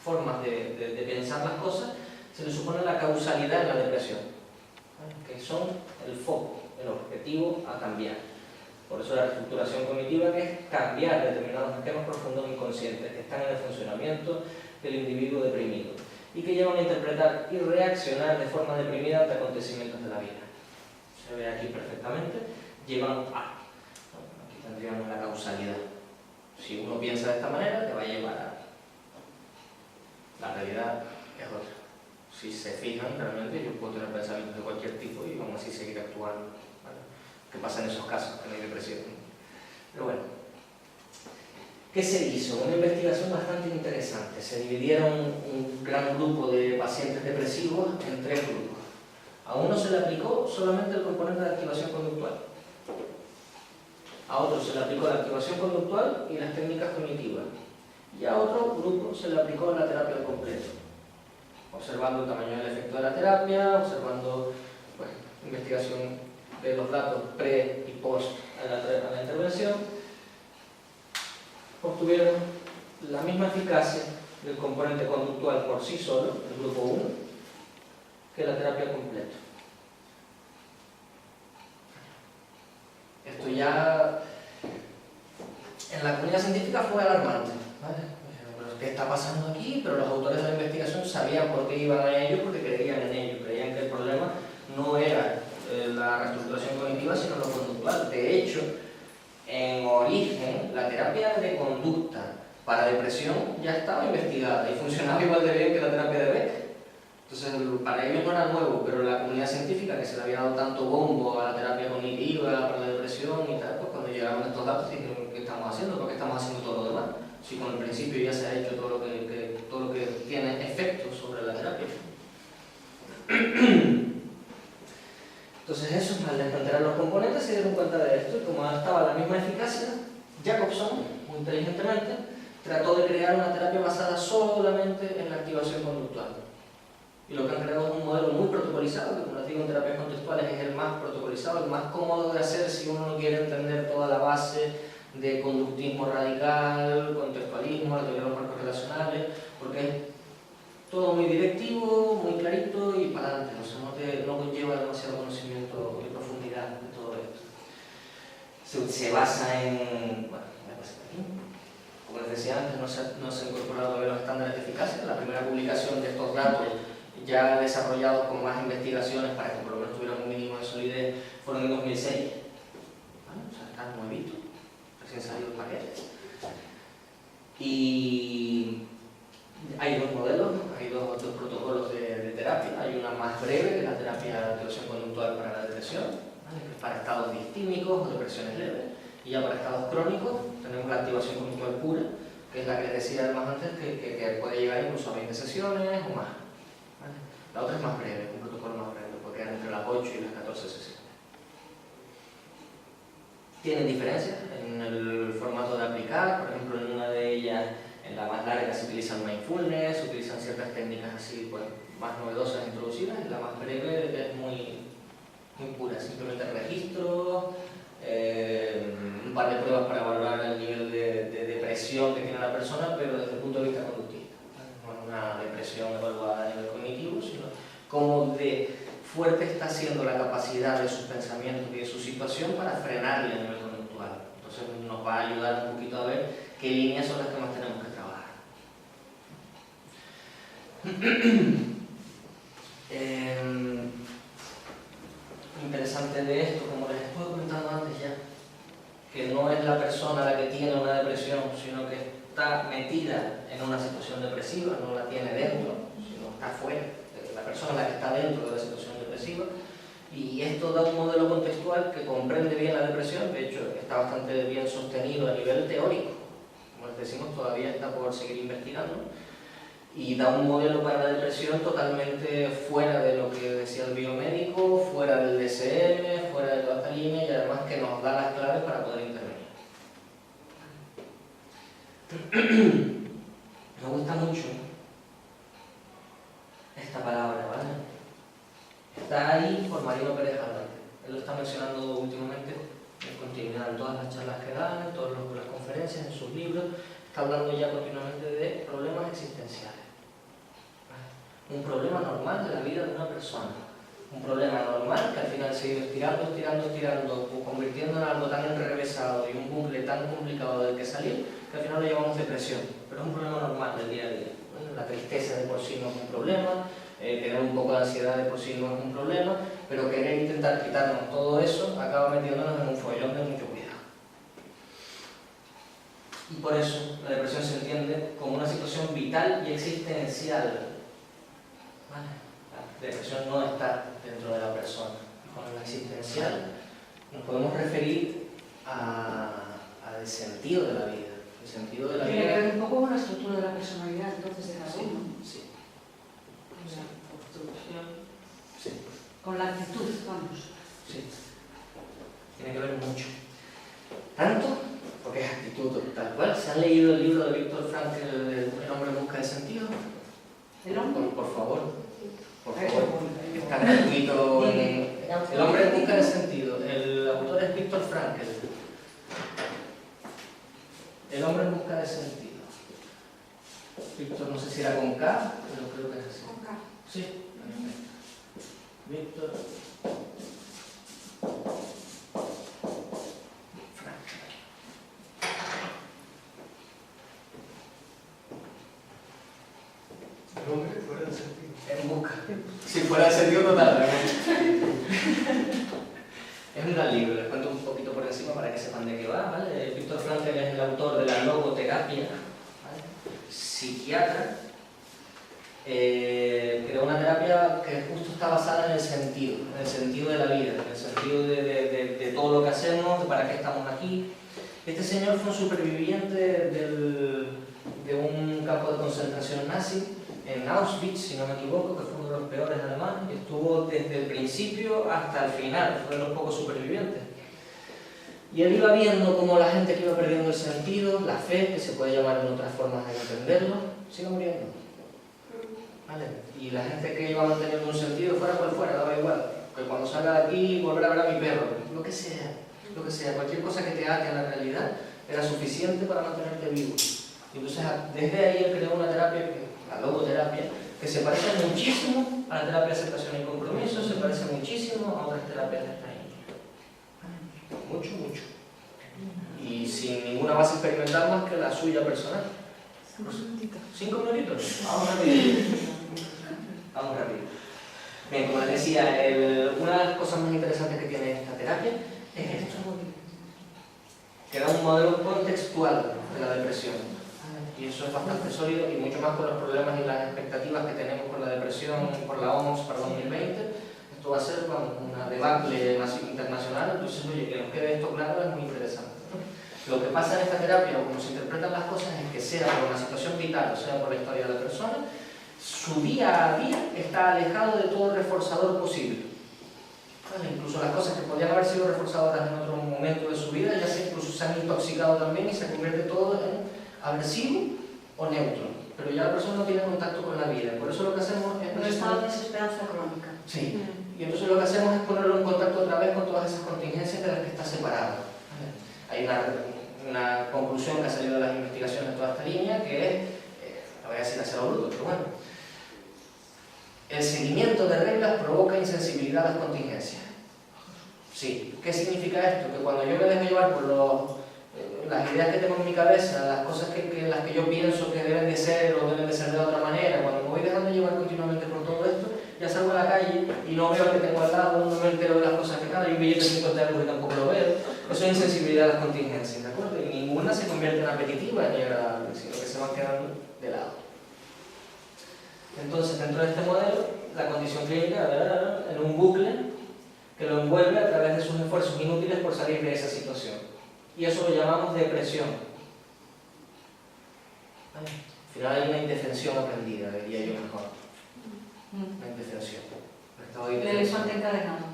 S1: formas de pensar las cosas. Se les supone la causalidad en la depresión, que son el foco, el objetivo a cambiar. Por eso la reestructuración cognitiva, que es cambiar determinados esquemas profundos inconscientes que están en el funcionamiento del individuo deprimido y que llevan a interpretar y reaccionar de forma deprimida ante acontecimientos de la vida. Se ve aquí perfectamente, llevan a. Aquí tendríamos la causalidad. Si uno piensa de esta manera, te va a llevar a. La realidad es otra. Si se fijan, realmente yo puedo tener pensamientos de cualquier tipo y aún así seguir actuando. ¿Qué pasa en esos casos? Que no hay depresión. Pero bueno, ¿qué se hizo? Una investigación bastante interesante. Se dividieron un gran grupo de pacientes depresivos en tres grupos. A uno se le aplicó solamente el componente de activación conductual. A otro se le aplicó la activación conductual y las técnicas cognitivas. Y a otro grupo se le aplicó la terapia al completo, observando el tamaño del efecto de la terapia, observando investigación de los datos pre y post a la intervención. Obtuvieron la misma eficacia del componente conductual por sí solo, el grupo 1, que la terapia al completo. Esto ya en la comunidad científica fue alarmante, ¿vale? ¿Qué está pasando aquí? Pero los autores de la investigación sabían por qué iban a ello, porque creían en ello, creían que el problema no era la reestructuración cognitiva, sino lo conductual. De hecho, en origen, la terapia de conducta para depresión ya estaba investigada y funcionaba igual de bien que la terapia de Beck. Entonces, para ellos no era nuevo, pero la comunidad científica, que se le había dado tanto bombo a la terapia cognitiva para la depresión y tal, pues cuando llegaron estos datos dijeron, ¿qué estamos haciendo? ¿Por qué estamos haciendo todo lo demás? Si con el principio ya se ha hecho todo lo que tiene efectos sobre la terapia. Entonces eso, al desmantelar los componentes, se dieron cuenta de esto, y como estaba la misma eficacia, Jacobson, muy inteligentemente, trató de crear una terapia basada solamente en la activación conductual. Y lo que han creado es un modelo muy protocolizado, que como les digo, en terapias contextuales es el más protocolizado, el más cómodo de hacer si uno no quiere entender toda la base de conductismo radical, contextualismo, la teoría de los marcos relacionales, porque es todo muy directivo, muy clarito y para adelante, o sea, no conlleva demasiado conocimiento y profundidad de todo esto. Se basa en, bueno, como les decía antes, no se han incorporado todavía los estándares de eficacia. La primera publicación de estos datos ya desarrollados con más investigaciones para que por lo menos tuvieran un mínimo de solidez fueron en 2006. Bueno, o sea, están nuevitos, recién salido el paquete. Y hay dos modelos, hay dos protocolos de terapia. Hay una más breve, que es la terapia de activación conductual para la depresión, ¿vale? Que es para estados distímicos o depresiones leves. Y ya para estados crónicos tenemos la activación conductual pura, que es la que les decía además antes, que puede llegar incluso a 20 sesiones o más, ¿vale? La otra es más breve, un protocolo más breve, puede quedar entre las 8 y las 14 sesiones. Tienen diferencias en el formato de aplicar. Por ejemplo, en una de ellas, en la más larga, se utilizan mindfulness, se utilizan ciertas técnicas así, pues, más novedosas introducidas. En la más breve es muy pura, simplemente registro, un par de pruebas para valorar el nivel de depresión que tiene la persona, pero desde el punto de vista conductista. No es una depresión evaluada a nivel cognitivo, sino cómo de fuerte está siendo la capacidad de sus pensamientos y de su situación para frenarle a nivel conductual. Entonces nos va a ayudar un poquito a ver qué líneas son las que más tenemos que trabajar. Interesante de esto, como les estuve comentando antes ya, que no es la persona la que tiene una depresión, sino que está metida en una situación depresiva, no la tiene dentro, sino está fuera. La persona es la que está dentro de la situación depresiva, y esto da un modelo contextual que comprende bien la depresión. De hecho está bastante bien sostenido a nivel teórico, como les decimos, todavía está por seguir investigando, y da un modelo para la depresión totalmente fuera de lo que decía el biomédico, fuera del DSM, fuera de toda esta línea, y además que nos da las claves para poder intervenir. Me gusta mucho esta palabra, ¿vale? Está ahí por Marino Pérez Aldante. Él lo está mencionando últimamente en continuidad en todas las charlas que dan, en todas las conferencias, en sus libros. Está hablando ya continuamente de problemas existenciales. Un problema normal de la vida de una persona. Un problema normal que al final se iba estirando, convirtiendo en algo tan enrevesado y un bucle tan complicado del que salir, que al final lo llamamos depresión. Pero es un problema normal del día a día. La tristeza de por sí no es un problema, tener un poco de ansiedad de por sí no es un problema, pero querer intentar quitarnos todo eso acaba metiéndonos en un follón de mucho cuidado. Y por eso la depresión se entiende como una situación vital y existencial. ¿Vale? La depresión no está dentro de la persona. Con la existencial nos podemos referir al sentido de la vida. El sentido de la
S8: Tiene
S1: vida.
S8: que ver un poco con la estructura de la personalidad, entonces, de cada uno.
S1: Sí.
S7: Con la construcción.
S1: Sí.
S8: Con la actitud, vamos.
S1: Sí. Tiene que ver mucho. Tanto, porque es actitud tal cual. ¿Se han leído el libro de Viktor Frankl, El hombre en busca de sentido?
S8: ¿El hombre?
S1: Por favor. Por favor. Está gratuito. El hombre en busca de sentido. El autor es Viktor Frankl. El hombre en busca de sentido. Víctor, no sé si era con K, pero creo que es así.
S8: Con K.
S1: Sí, perfecto. Víctor Frankl.
S2: El hombre fuera del sentido.
S1: En busca. Si fuera de sentido total. Es un gran libro, les cuento un poquito por encima para que sepan de qué va, ¿vale? Viktor Frankl es el autor de la logoterapia, ¿vale? Psiquiatra. Creó una terapia que justo está basada en el sentido de la vida, en el sentido de todo lo que hacemos, de para qué estamos aquí. Este señor fue un superviviente de un campo de concentración nazi en Auschwitz, si no me equivoco, que fue uno de los peores alemanes, y estuvo desde el principio hasta el final, fue de los pocos supervivientes. Y él iba viendo cómo la gente que iba perdiendo el sentido, la fe, que se puede llamar en otras formas de entenderlo, se iba muriendo. ¿Vale? Y la gente que iba manteniendo un sentido, fuera cual fuera, daba igual. Que cuando salga de aquí, volver a ver a mi perro, lo que sea, cualquier cosa que te ate a la realidad, era suficiente para mantenerte vivo. Y entonces, desde ahí él creó una terapia, la logoterapia, que se parece muchísimo a la terapia de aceptación y compromiso, se parece muchísimo a otras terapias de esta índole. Mucho, mucho. Y sin ninguna base experimental más que la suya personal. 5 minutitos. Vamos rápido. Vamos rápido. Bien, como les decía, una de las cosas más interesantes que tiene esta terapia es esto, que da un modelo contextual de la depresión. Y eso es bastante sólido, y mucho más con los problemas y las expectativas que tenemos con la depresión por la OMS para 2020. Esto va a ser una debacle internacional, entonces, oye, que nos quede esto claro es muy interesante. Lo que pasa en esta terapia, o como se interpretan las cosas, es que sea por una situación vital, o sea por la historia de la persona, su día a día está alejado de todo reforzador posible. ¿Vale? Incluso las cosas que podían haber sido reforzadoras en otro momento de su vida, ya incluso se han intoxicado también y se convierte todo en aversivo o neutro. Pero ya la persona no tiene contacto con la vida. Por eso lo que hacemos es...
S8: Un estado de desesperanza crónica.
S1: Sí. Y entonces lo que hacemos es ponerlo en contacto otra vez con todas esas contingencias de las que está separado. ¿Vale? Hay una una conclusión que ha salido de las investigaciones de toda esta línea, que es, la voy a decir hacia lo bruto, pero bueno, el seguimiento de reglas provoca insensibilidad a las contingencias. Sí, ¿qué significa esto? Que cuando yo me dejo llevar por las ideas que tengo en mi cabeza, las cosas las que yo pienso que deben de ser o deben de ser de otra manera, cuando me voy dejando llevar continuamente por todo esto, ya salgo a la calle y no veo al que tengo al lado, no me entero de las cosas que hay un billete de 50 euros y tampoco lo veo. Eso es insensibilidad a las contingencias, ¿de acuerdo? Y ninguna se convierte en apetitiva ni agradable, sino que se van quedando de lado. Entonces, dentro de este modelo, la condición clínica en un bucle que lo envuelve a través de sus esfuerzos inútiles por salir de esa situación. Y eso lo llamamos depresión. ¿Vale? Al final hay una indefensión aprendida, diría yo mejor. Una indefensión.
S8: El elefante encadenado.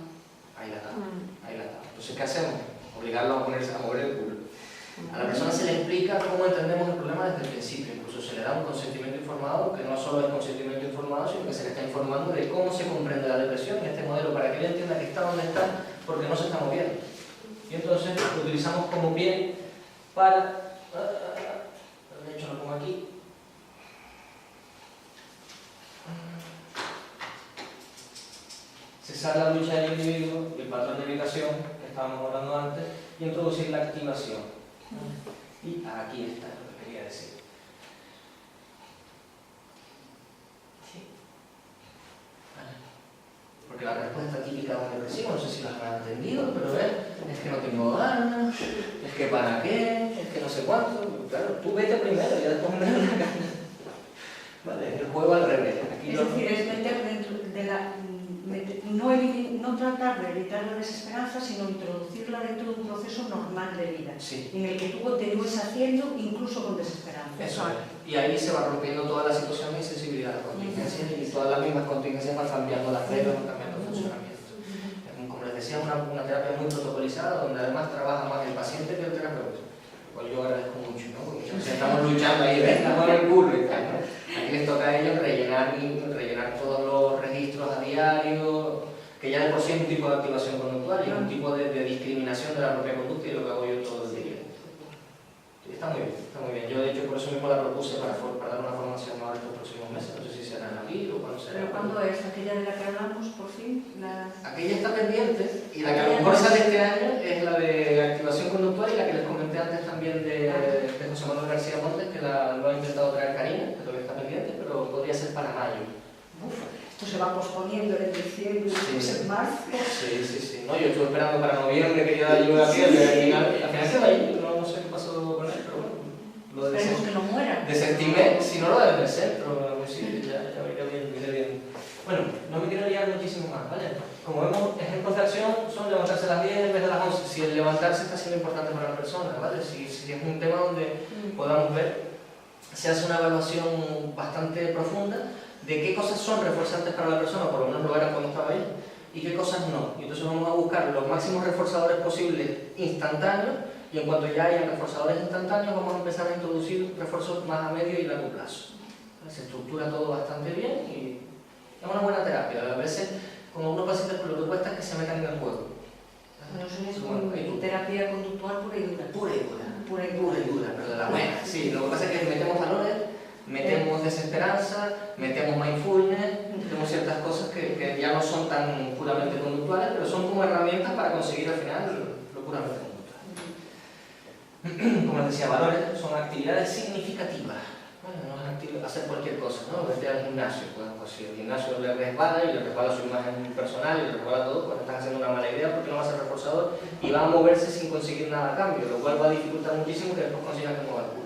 S1: Ahí la está. Ahí la está. Entonces, ¿qué hacemos? Obligarlo a ponerse a mover el culo. A la persona se le explica cómo entendemos el problema desde el principio. Incluso se le da un consentimiento informado, que no solo es consentimiento informado, sino que se le está informando de cómo se comprende la depresión en este modelo, para que él entienda que está donde está, porque no se está moviendo. Y entonces lo utilizamos como pie para... De hecho, lo pongo aquí. Cesar la lucha del individuo y el patrón de evitación que estábamos hablando antes, y introducir la activación. Y aquí está lo que quería decir. ¿Sí? Vale. Porque la respuesta típica de un depresivo, no sé si la han entendido, pero es que no tengo ganas, es que para qué, es que no sé cuánto. Claro, tú vete primero y ya después me das la gana. Vale, el juego al revés. Aquí
S8: es decir, es meter dentro de la... No tratar de evitar la desesperanza, sino introducirla dentro de un proceso normal de vida,
S1: sí,
S8: en el que tú continúes haciendo incluso con desesperanza.
S1: Eso es. Y ahí se va rompiendo toda la situación de insensibilidad a las contingencias y todas las mismas contingencias van cambiando las reglas, van cambiando el funcionamiento. Como les decía, una terapia muy protocolizada, donde además trabaja más el paciente que el terapeuta. Cual yo agradezco mucho, ¿no? Porque muchas veces estamos luchando ahí, venga, con el curro y tal, ¿no? Aquí les toca a ellos rellenar todos los registros a diario, que ya de por sí es un tipo de activación conductual y es un tipo de discriminación de la propia conducta y lo que hago yo todo el día. Está muy bien, está muy bien. Yo de hecho por eso mismo la propuse para dar una formación ahora estos próximos meses, no sé si será en abril o cuándo será.
S8: ¿Pero cuándo es aquella de la que hablamos, por fin?
S1: Aquella está pendiente y la que a lo mejor sale este año es la de activación conductual y la que les comenté antes también de José Manuel García Montes, que lo ha intentado traer Karina, que todavía está pendiente, pero podría ser para mayo.
S8: Esto se va posponiendo en diciembre, en marzo.
S1: Sí. No, yo estuve esperando para noviembre, quería darle una piel, y al final quedó ahí, no sé qué pasó con él, pero bueno.
S8: Esperemos que no muera.
S1: Desestimé, si no lo deben de ser, pero sí, ya iré bien. Bueno, no me quiero liar muchísimo más, ¿vale? Como vemos, ejemplos de acción son levantarse a las 10 en vez de las 11. Si el levantarse está siendo importante para la persona, ¿vale? Si es un tema donde podamos ver, se hace una evaluación bastante profunda de qué cosas son reforzantes para la persona, por lo menos lo eran cuando estaba ahí, y qué cosas no. Y entonces vamos a buscar los máximos reforzadores posibles instantáneos, y en cuanto ya haya reforzadores instantáneos, vamos a empezar a introducir refuerzos más a medio y largo plazo. Se estructura todo bastante bien y es una buena terapia. A veces, con algunos pacientes, lo que cuesta es que se metan en el juego.
S8: Bueno, eso es terapia conductual pura y dura.
S1: Pura y dura, pero de la buena. Sí, lo que pasa es que metemos valores, metemos desesperanza, metemos mindfulness, metemos ciertas cosas que ya no son tan puramente conductuales, pero son como herramientas para conseguir al final lo puramente conductual. Como les decía, valores son actividades significativas. Bueno, no es hacer cualquier cosa, ¿no? Vete al gimnasio, pues si el gimnasio le resbala y le resbala su imagen personal y le resbala todo, pues estás haciendo una mala idea porque no va a ser reforzador y va a moverse sin conseguir nada a cambio, lo cual va a dificultar muchísimo que después consigas que mueva el culo.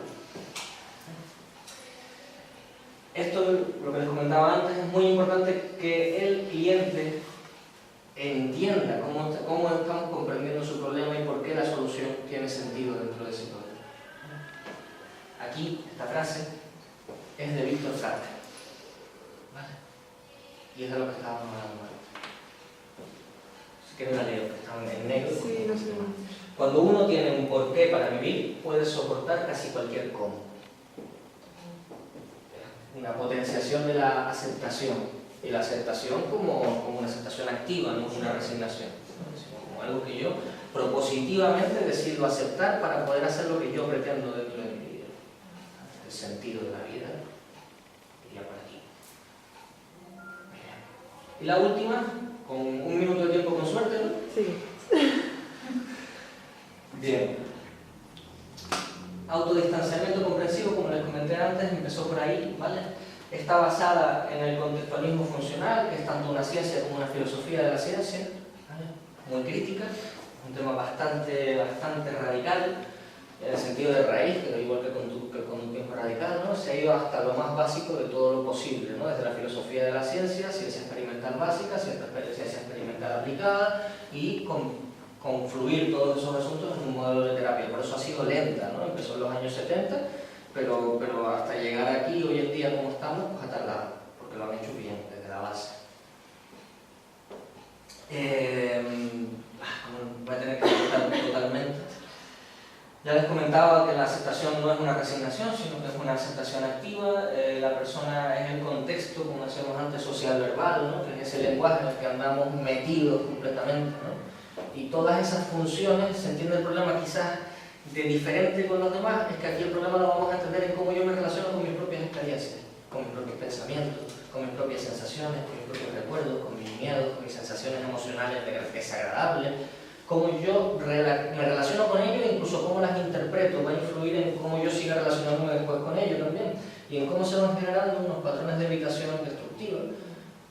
S1: Esto, lo que les comentaba antes, es muy importante que el cliente entienda cómo estamos comprendiendo su problema y por qué la solución tiene sentido dentro de ese problema. Aquí, esta frase es de Víctor Frankl, ¿vale? Y es de lo que estábamos hablando antes. Si quieren la leo, que está en negro.
S9: Sí, no sé.
S1: Cuando uno tiene un porqué para vivir, puede soportar casi cualquier cómo. Una potenciación de la aceptación. Y la aceptación como una aceptación activa, no como una resignación. Como algo que yo propositivamente decido aceptar para poder hacer lo que yo pretendo dentro de mi vida. El sentido de la vida iría por aquí. Y la última, con 1 minuto de tiempo con suerte, ¿no?
S9: Sí.
S1: Bien. Autodistanciamiento comprensivo, como les comenté antes, empezó por ahí, ¿vale? Está basada en el contextualismo funcional, que es tanto una ciencia como una filosofía de la ciencia, ¿vale? Muy crítica, un tema bastante radical, en el sentido de raíz, que igual que con un tiempo radical, ¿no? Se ha ido hasta lo más básico de todo lo posible, ¿no? Desde la filosofía de la ciencia, ciencia experimental básica, ciencia experimental aplicada, y confluir todos esos asuntos en un modelo de terapia. Por eso ha sido lenta, ¿no? Empezó en los años 70, pero hasta llegar aquí, hoy en día como estamos, pues ha tardado, porque lo han hecho bien, desde la base. Voy a tener que cortar totalmente. Ya les comentaba que la aceptación no es una resignación, sino que es una aceptación activa. La persona es el contexto, como decíamos antes, social verbal, ¿no? Que es ese lenguaje en el que andamos metidos completamente, ¿no? Y todas esas funciones, se entiende el problema quizás de diferente con los demás, es que aquí el problema lo vamos a entender en cómo yo me relaciono con mis propias experiencias, con mis propios pensamientos, con mis propias sensaciones, con mis propios recuerdos, con mis miedos, con mis sensaciones emocionales desagradables, cómo yo me relaciono con ellos e incluso cómo las interpreto, va a influir en cómo yo siga relacionándome después con ellos también, y en cómo se van generando unos patrones de evitación destructiva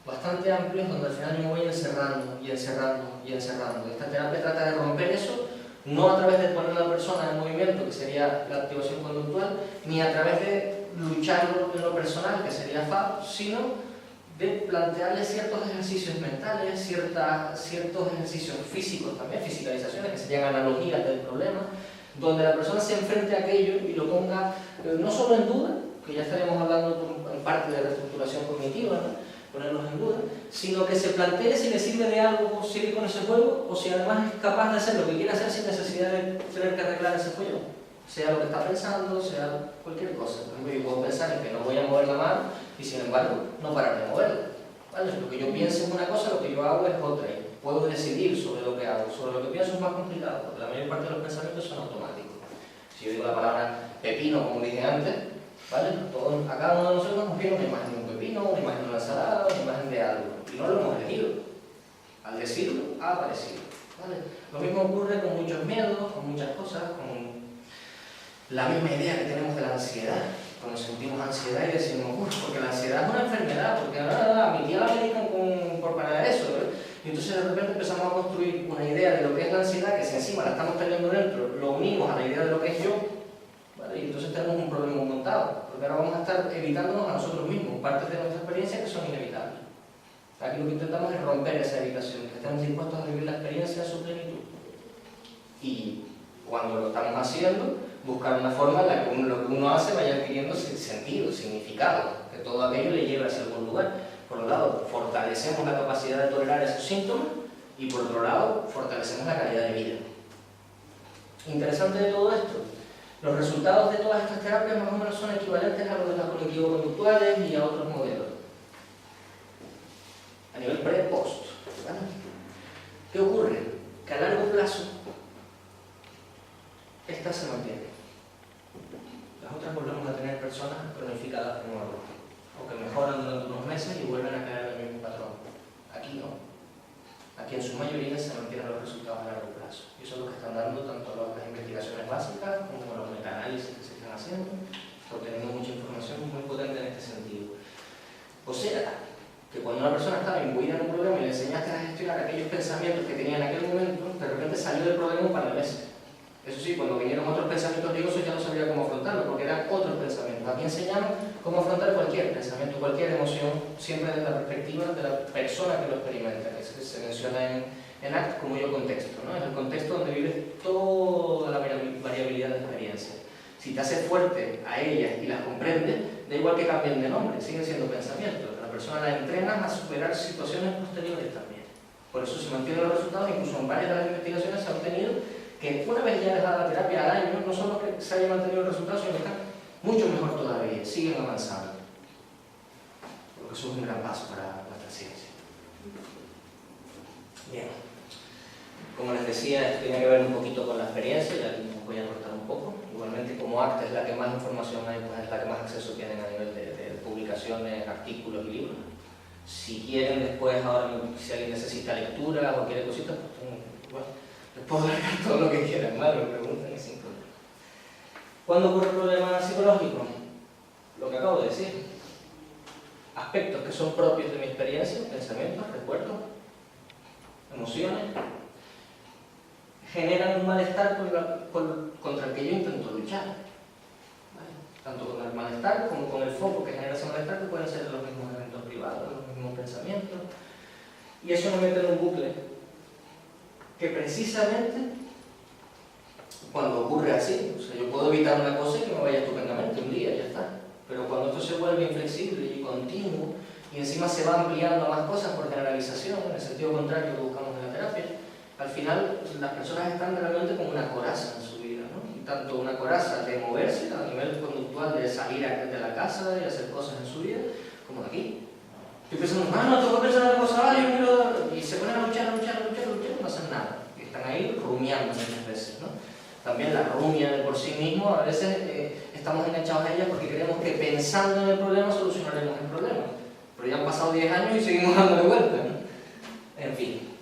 S1: bastante amplios, donde al final yo me voy encerrando y encerrando y encerrando. Esta terapia trata de romper eso, no a través de poner a la persona en movimiento, que sería la activación conductual, ni a través de luchar en lo personal, que sería FAB, sino de plantearle ciertos ejercicios mentales, ciertos ejercicios físicos también, fisicalizaciones, que serían analogías del problema, donde la persona se enfrente a aquello y lo ponga no solo en duda, que ya estaríamos hablando en parte de reestructuración cognitiva, ¿no? Ponerlos en duda, sino que se plantee si le sirve de algo seguir con ese juego, o si además es capaz de hacer lo que quiere hacer sin necesidad de tener que arreglar ese juego, sea lo que está pensando, sea cualquier cosa. Por ejemplo, yo puedo pensar en que no voy a mover la mano y sin embargo no parar de moverla, ¿vale? Lo que yo pienso es una cosa, lo que yo hago es otra, y puedo decidir sobre lo que hago. Sobre lo que pienso es más complicado, porque la mayor parte de los pensamientos son automáticos. Si yo digo la palabra pepino, como dije antes, ¿vale? A cada uno de nosotros nos viene una imagen de un pepino, una imagen de una ensalada, una imagen de algo, y no lo hemos elegido. Al decirlo, ha aparecido, ¿vale? Lo mismo ocurre con muchos miedos, con muchas cosas, con la misma idea que tenemos de la ansiedad. Cuando sentimos ansiedad y decimos, porque la ansiedad es una enfermedad, porque a mi tía la medican por para eso, ¿verdad? Y entonces de repente empezamos a construir una idea de lo que es la ansiedad, que si encima la estamos teniendo dentro, lo unimos a la idea de lo que es yo, ¿vale? Y entonces tenemos un problema montado, porque ahora vamos a estar evitándonos a nosotros mismos partes de nuestra experiencia que son inevitables. Aquí lo que intentamos es romper esa evitación, que estemos dispuestos a vivir la experiencia en su plenitud. Y cuando lo estamos haciendo, buscar una forma en la que lo que uno hace vaya adquiriendo sentido, significado, que todo aquello le lleve hacia algún lugar. Por un lado, fortalecemos la capacidad de tolerar esos síntomas y por otro lado, fortalecemos la calidad de vida. Interesante de todo esto, los resultados de todas estas terapias más o menos son equivalentes a los de las cognitivo-conductuales y a otros modelos. A nivel pre-post, ¿vale? ¿Qué ocurre? Que a largo plazo esta se mantiene. Las otras volvemos a tener personas cronificadas de nuevo, o que mejoran durante unos meses y vuelven a caer en el mismo patrón. Aquí no. Aquí en su mayoría se mantienen los resultados a largo plazo. Y eso es lo que están dando tanto las investigaciones básicas como los metaanálisis que se están haciendo, obteniendo mucha información muy potente en este sentido. O sea, que cuando una persona estaba imbuida en un problema y le enseñaste a gestionar aquellos pensamientos que tenía en aquel momento, de repente salió del problema un par de meses. Eso sí, cuando vinieron otros pensamientos riesgosos ya no sabía cómo afrontarlo, porque eran otros pensamientos. Aquí enseñamos cómo afrontar cualquier pensamiento, cualquier emoción, siempre desde la perspectiva de la persona que lo experimenta, que se menciona en ACT como yo contexto, ¿no? Es el contexto donde vives toda la variabilidad de experiencias. Si te haces fuerte a ellas y las comprendes, da igual que cambien de nombre, siguen siendo pensamientos. La persona la entrenas a superar situaciones posteriores también. Por eso se mantienen los resultados, incluso en varias de las investigaciones se ha obtenido que una vez ya dejada la terapia al año, no solo que se haya mantenido el resultado, sino que están mucho mejor todavía, siguen avanzando. Porque eso es un gran paso para nuestra ciencia. Bien, como les les decía, esto tiene que ver un poquito con la experiencia, y aquí os voy a cortar un poco. Igualmente, como ACTA es la que más información hay, pues es la que más acceso tienen a nivel de publicaciones, artículos y libros. Si quieren después, ahora, si alguien necesita lectura o quiere cositas, pues bueno, les puedo dar todo lo que quieran, ¿vale? Me preguntan y sin problema. ¿Cuándo ocurre el problema psicológico? Lo que acabo de decir. Aspectos que son propios de mi experiencia, pensamientos, recuerdos, emociones, generan un malestar contra el que yo intento luchar. ¿Vale? Tanto con el malestar como con el foco que genera ese malestar, que pueden ser los mismos eventos privados, los mismos pensamientos. Y eso me mete en un bucle que precisamente, cuando ocurre así, o sea, yo puedo evitar una cosa y que me vaya estupendamente un día y ya está. Pero cuando esto se vuelve inflexible y continuo, y encima se va ampliando a más cosas por generalización, en el sentido contrario que buscamos en la terapia, al final las personas están realmente como una coraza en su vida, ¿no? Y tanto una coraza de moverse a nivel conductual, de salir de la casa y hacer cosas en su vida, como de aquí. Estoy pensando, no, tengo que pensar en una cosa, yo quiero... Y se ponen a luchar, no hacen nada. Y están ahí rumiando muchas veces, ¿no? También la rumia de por sí mismo, a veces estamos enganchados a ella porque creemos que pensando en el problema solucionaremos el problema. Pero ya han pasado 10 años y seguimos dándole vuelta, ¿no? En fin.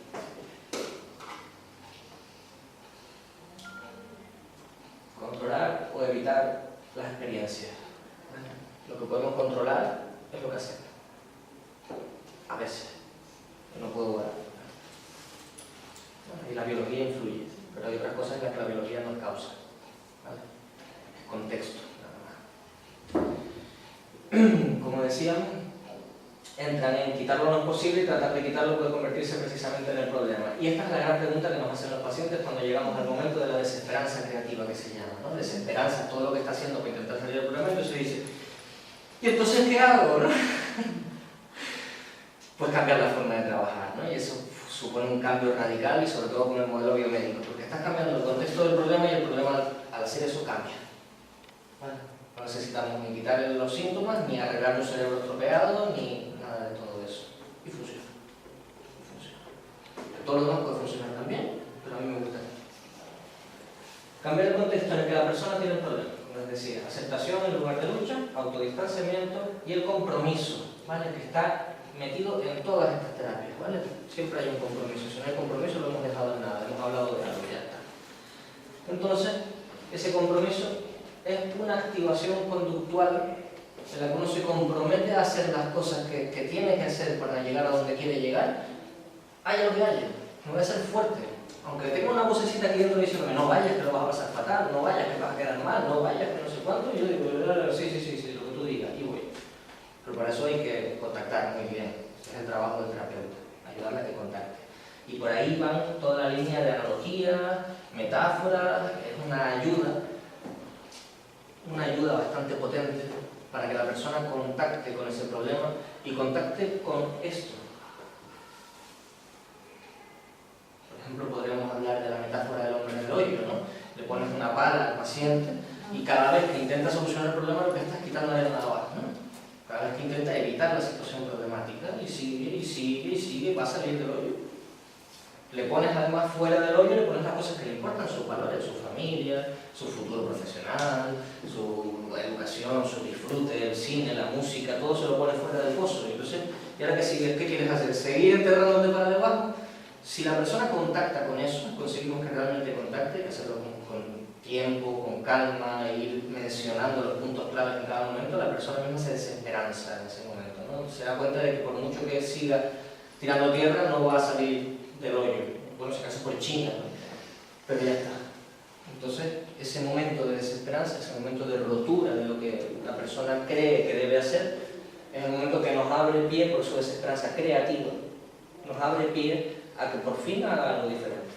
S1: Controlar o evitar las experiencias. Lo que podemos controlar es lo que hacemos. A veces. Yo no puedo volar. Y la biología influye, pero hay otras cosas en las que la biología nos causa. ¿Vale? Contexto, nada más. Como decíamos, entran en quitar lo no posible y tratar de quitarlo puede convertirse precisamente en el problema. Y esta es la gran pregunta que nos hacen los pacientes cuando llegamos al momento de la desesperanza creativa que se llama, ¿no? Desesperanza, todo lo que está haciendo para intentar salir del problema, y entonces dice, ¿y entonces qué hago? ¿No? Pues cambiar la forma de trabajar, ¿no? Y eso supone un cambio radical y sobre todo con el modelo biomédico, porque estás cambiando el contexto del problema y el problema al hacer eso cambia. ¿Vale? No necesitamos ni quitar los síntomas, ni arreglar un cerebro estropeado, ni nada de todo eso. Y funciona. Todo lo demás puede funcionar también, pero a mí me gusta. Cambiar el contexto en el que la persona tiene el problema. Como les decía, aceptación en lugar de lucha, autodistanciamiento y el compromiso, ¿vale? Que está metido en todas estas terapias, ¿vale? Siempre hay un compromiso. Si no hay compromiso lo hemos dejado en nada, hemos hablado de algo y ya está. Entonces, ese compromiso es una activación conductual en la que uno se compromete a hacer las cosas que tiene que hacer para llegar a donde quiere llegar, haya lo que haya. No voy a ser fuerte. Aunque tenga una vocecita aquí dentro diciéndome no vayas que lo vas a pasar fatal, no vayas que vas a quedar mal, no vayas que no sé cuánto, y yo digo, sí, lo que tú digas, y voy. Pero para eso hay que contactar muy bien. Ese es el trabajo del terapeuta, ayudarle a que contacte. Y por ahí van toda la línea de analogías, metáforas, es una ayuda bastante potente para que la persona contacte con ese problema y contacte con esto. Por ejemplo, podríamos hablar de la metáfora del hombre en el hoyo, ¿no? Le pones una pala al paciente y cada vez que intenta solucionar el problema lo que estás quitándole la navaja, ¿no? Cada vez que intenta evitar la situación problemática y sigue, va a salir del hoyo. Le pones además fuera del hoyo, le pones las cosas que le importan, sus valores, su familia, su futuro profesional, su educación, su disfrute, el cine, la música, todo se lo pones fuera del pozo. Entonces, ¿y ahora qué sigues? ¿Qué quieres hacer? ¿Seguir enterrándote para debajo? Si la persona contacta con eso, conseguimos que realmente contacte, hay que hacerlo con tiempo, con calma, e ir mencionando los puntos claves en cada momento, la persona misma se desesperanza en ese momento, ¿no? Se da cuenta de que por mucho que siga tirando tierra no va a salir del hoyo. Bueno, se casa por China, ¿no? Pero ya está. Entonces, ese momento de desesperanza, ese momento de rotura de lo que la persona cree que debe hacer, es el momento que nos abre pie, por su desesperanza creativa, nos abre pie a que por fin haga algo diferente.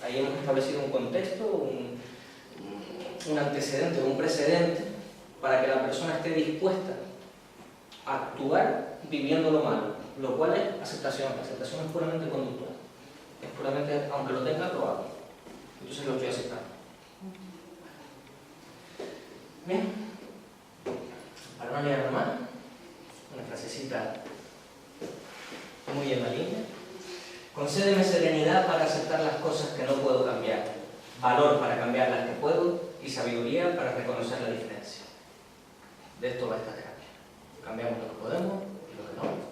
S1: Ahí hemos establecido un contexto, un antecedente, un precedente, para que la persona esté dispuesta a actuar viviendo lo malo, lo cual es aceptación. La aceptación es puramente conductual. Es puramente, aunque lo tenga, lo hago. Entonces lo estoy aceptando. Bien. Para no liarme más, una frasecita muy en la línea. Concédeme serenidad para aceptar las cosas que no puedo valor para cambiar las que puedo y sabiduría para reconocer la diferencia. De esto va esta terapia. Cambiamos lo que podemos y lo que no.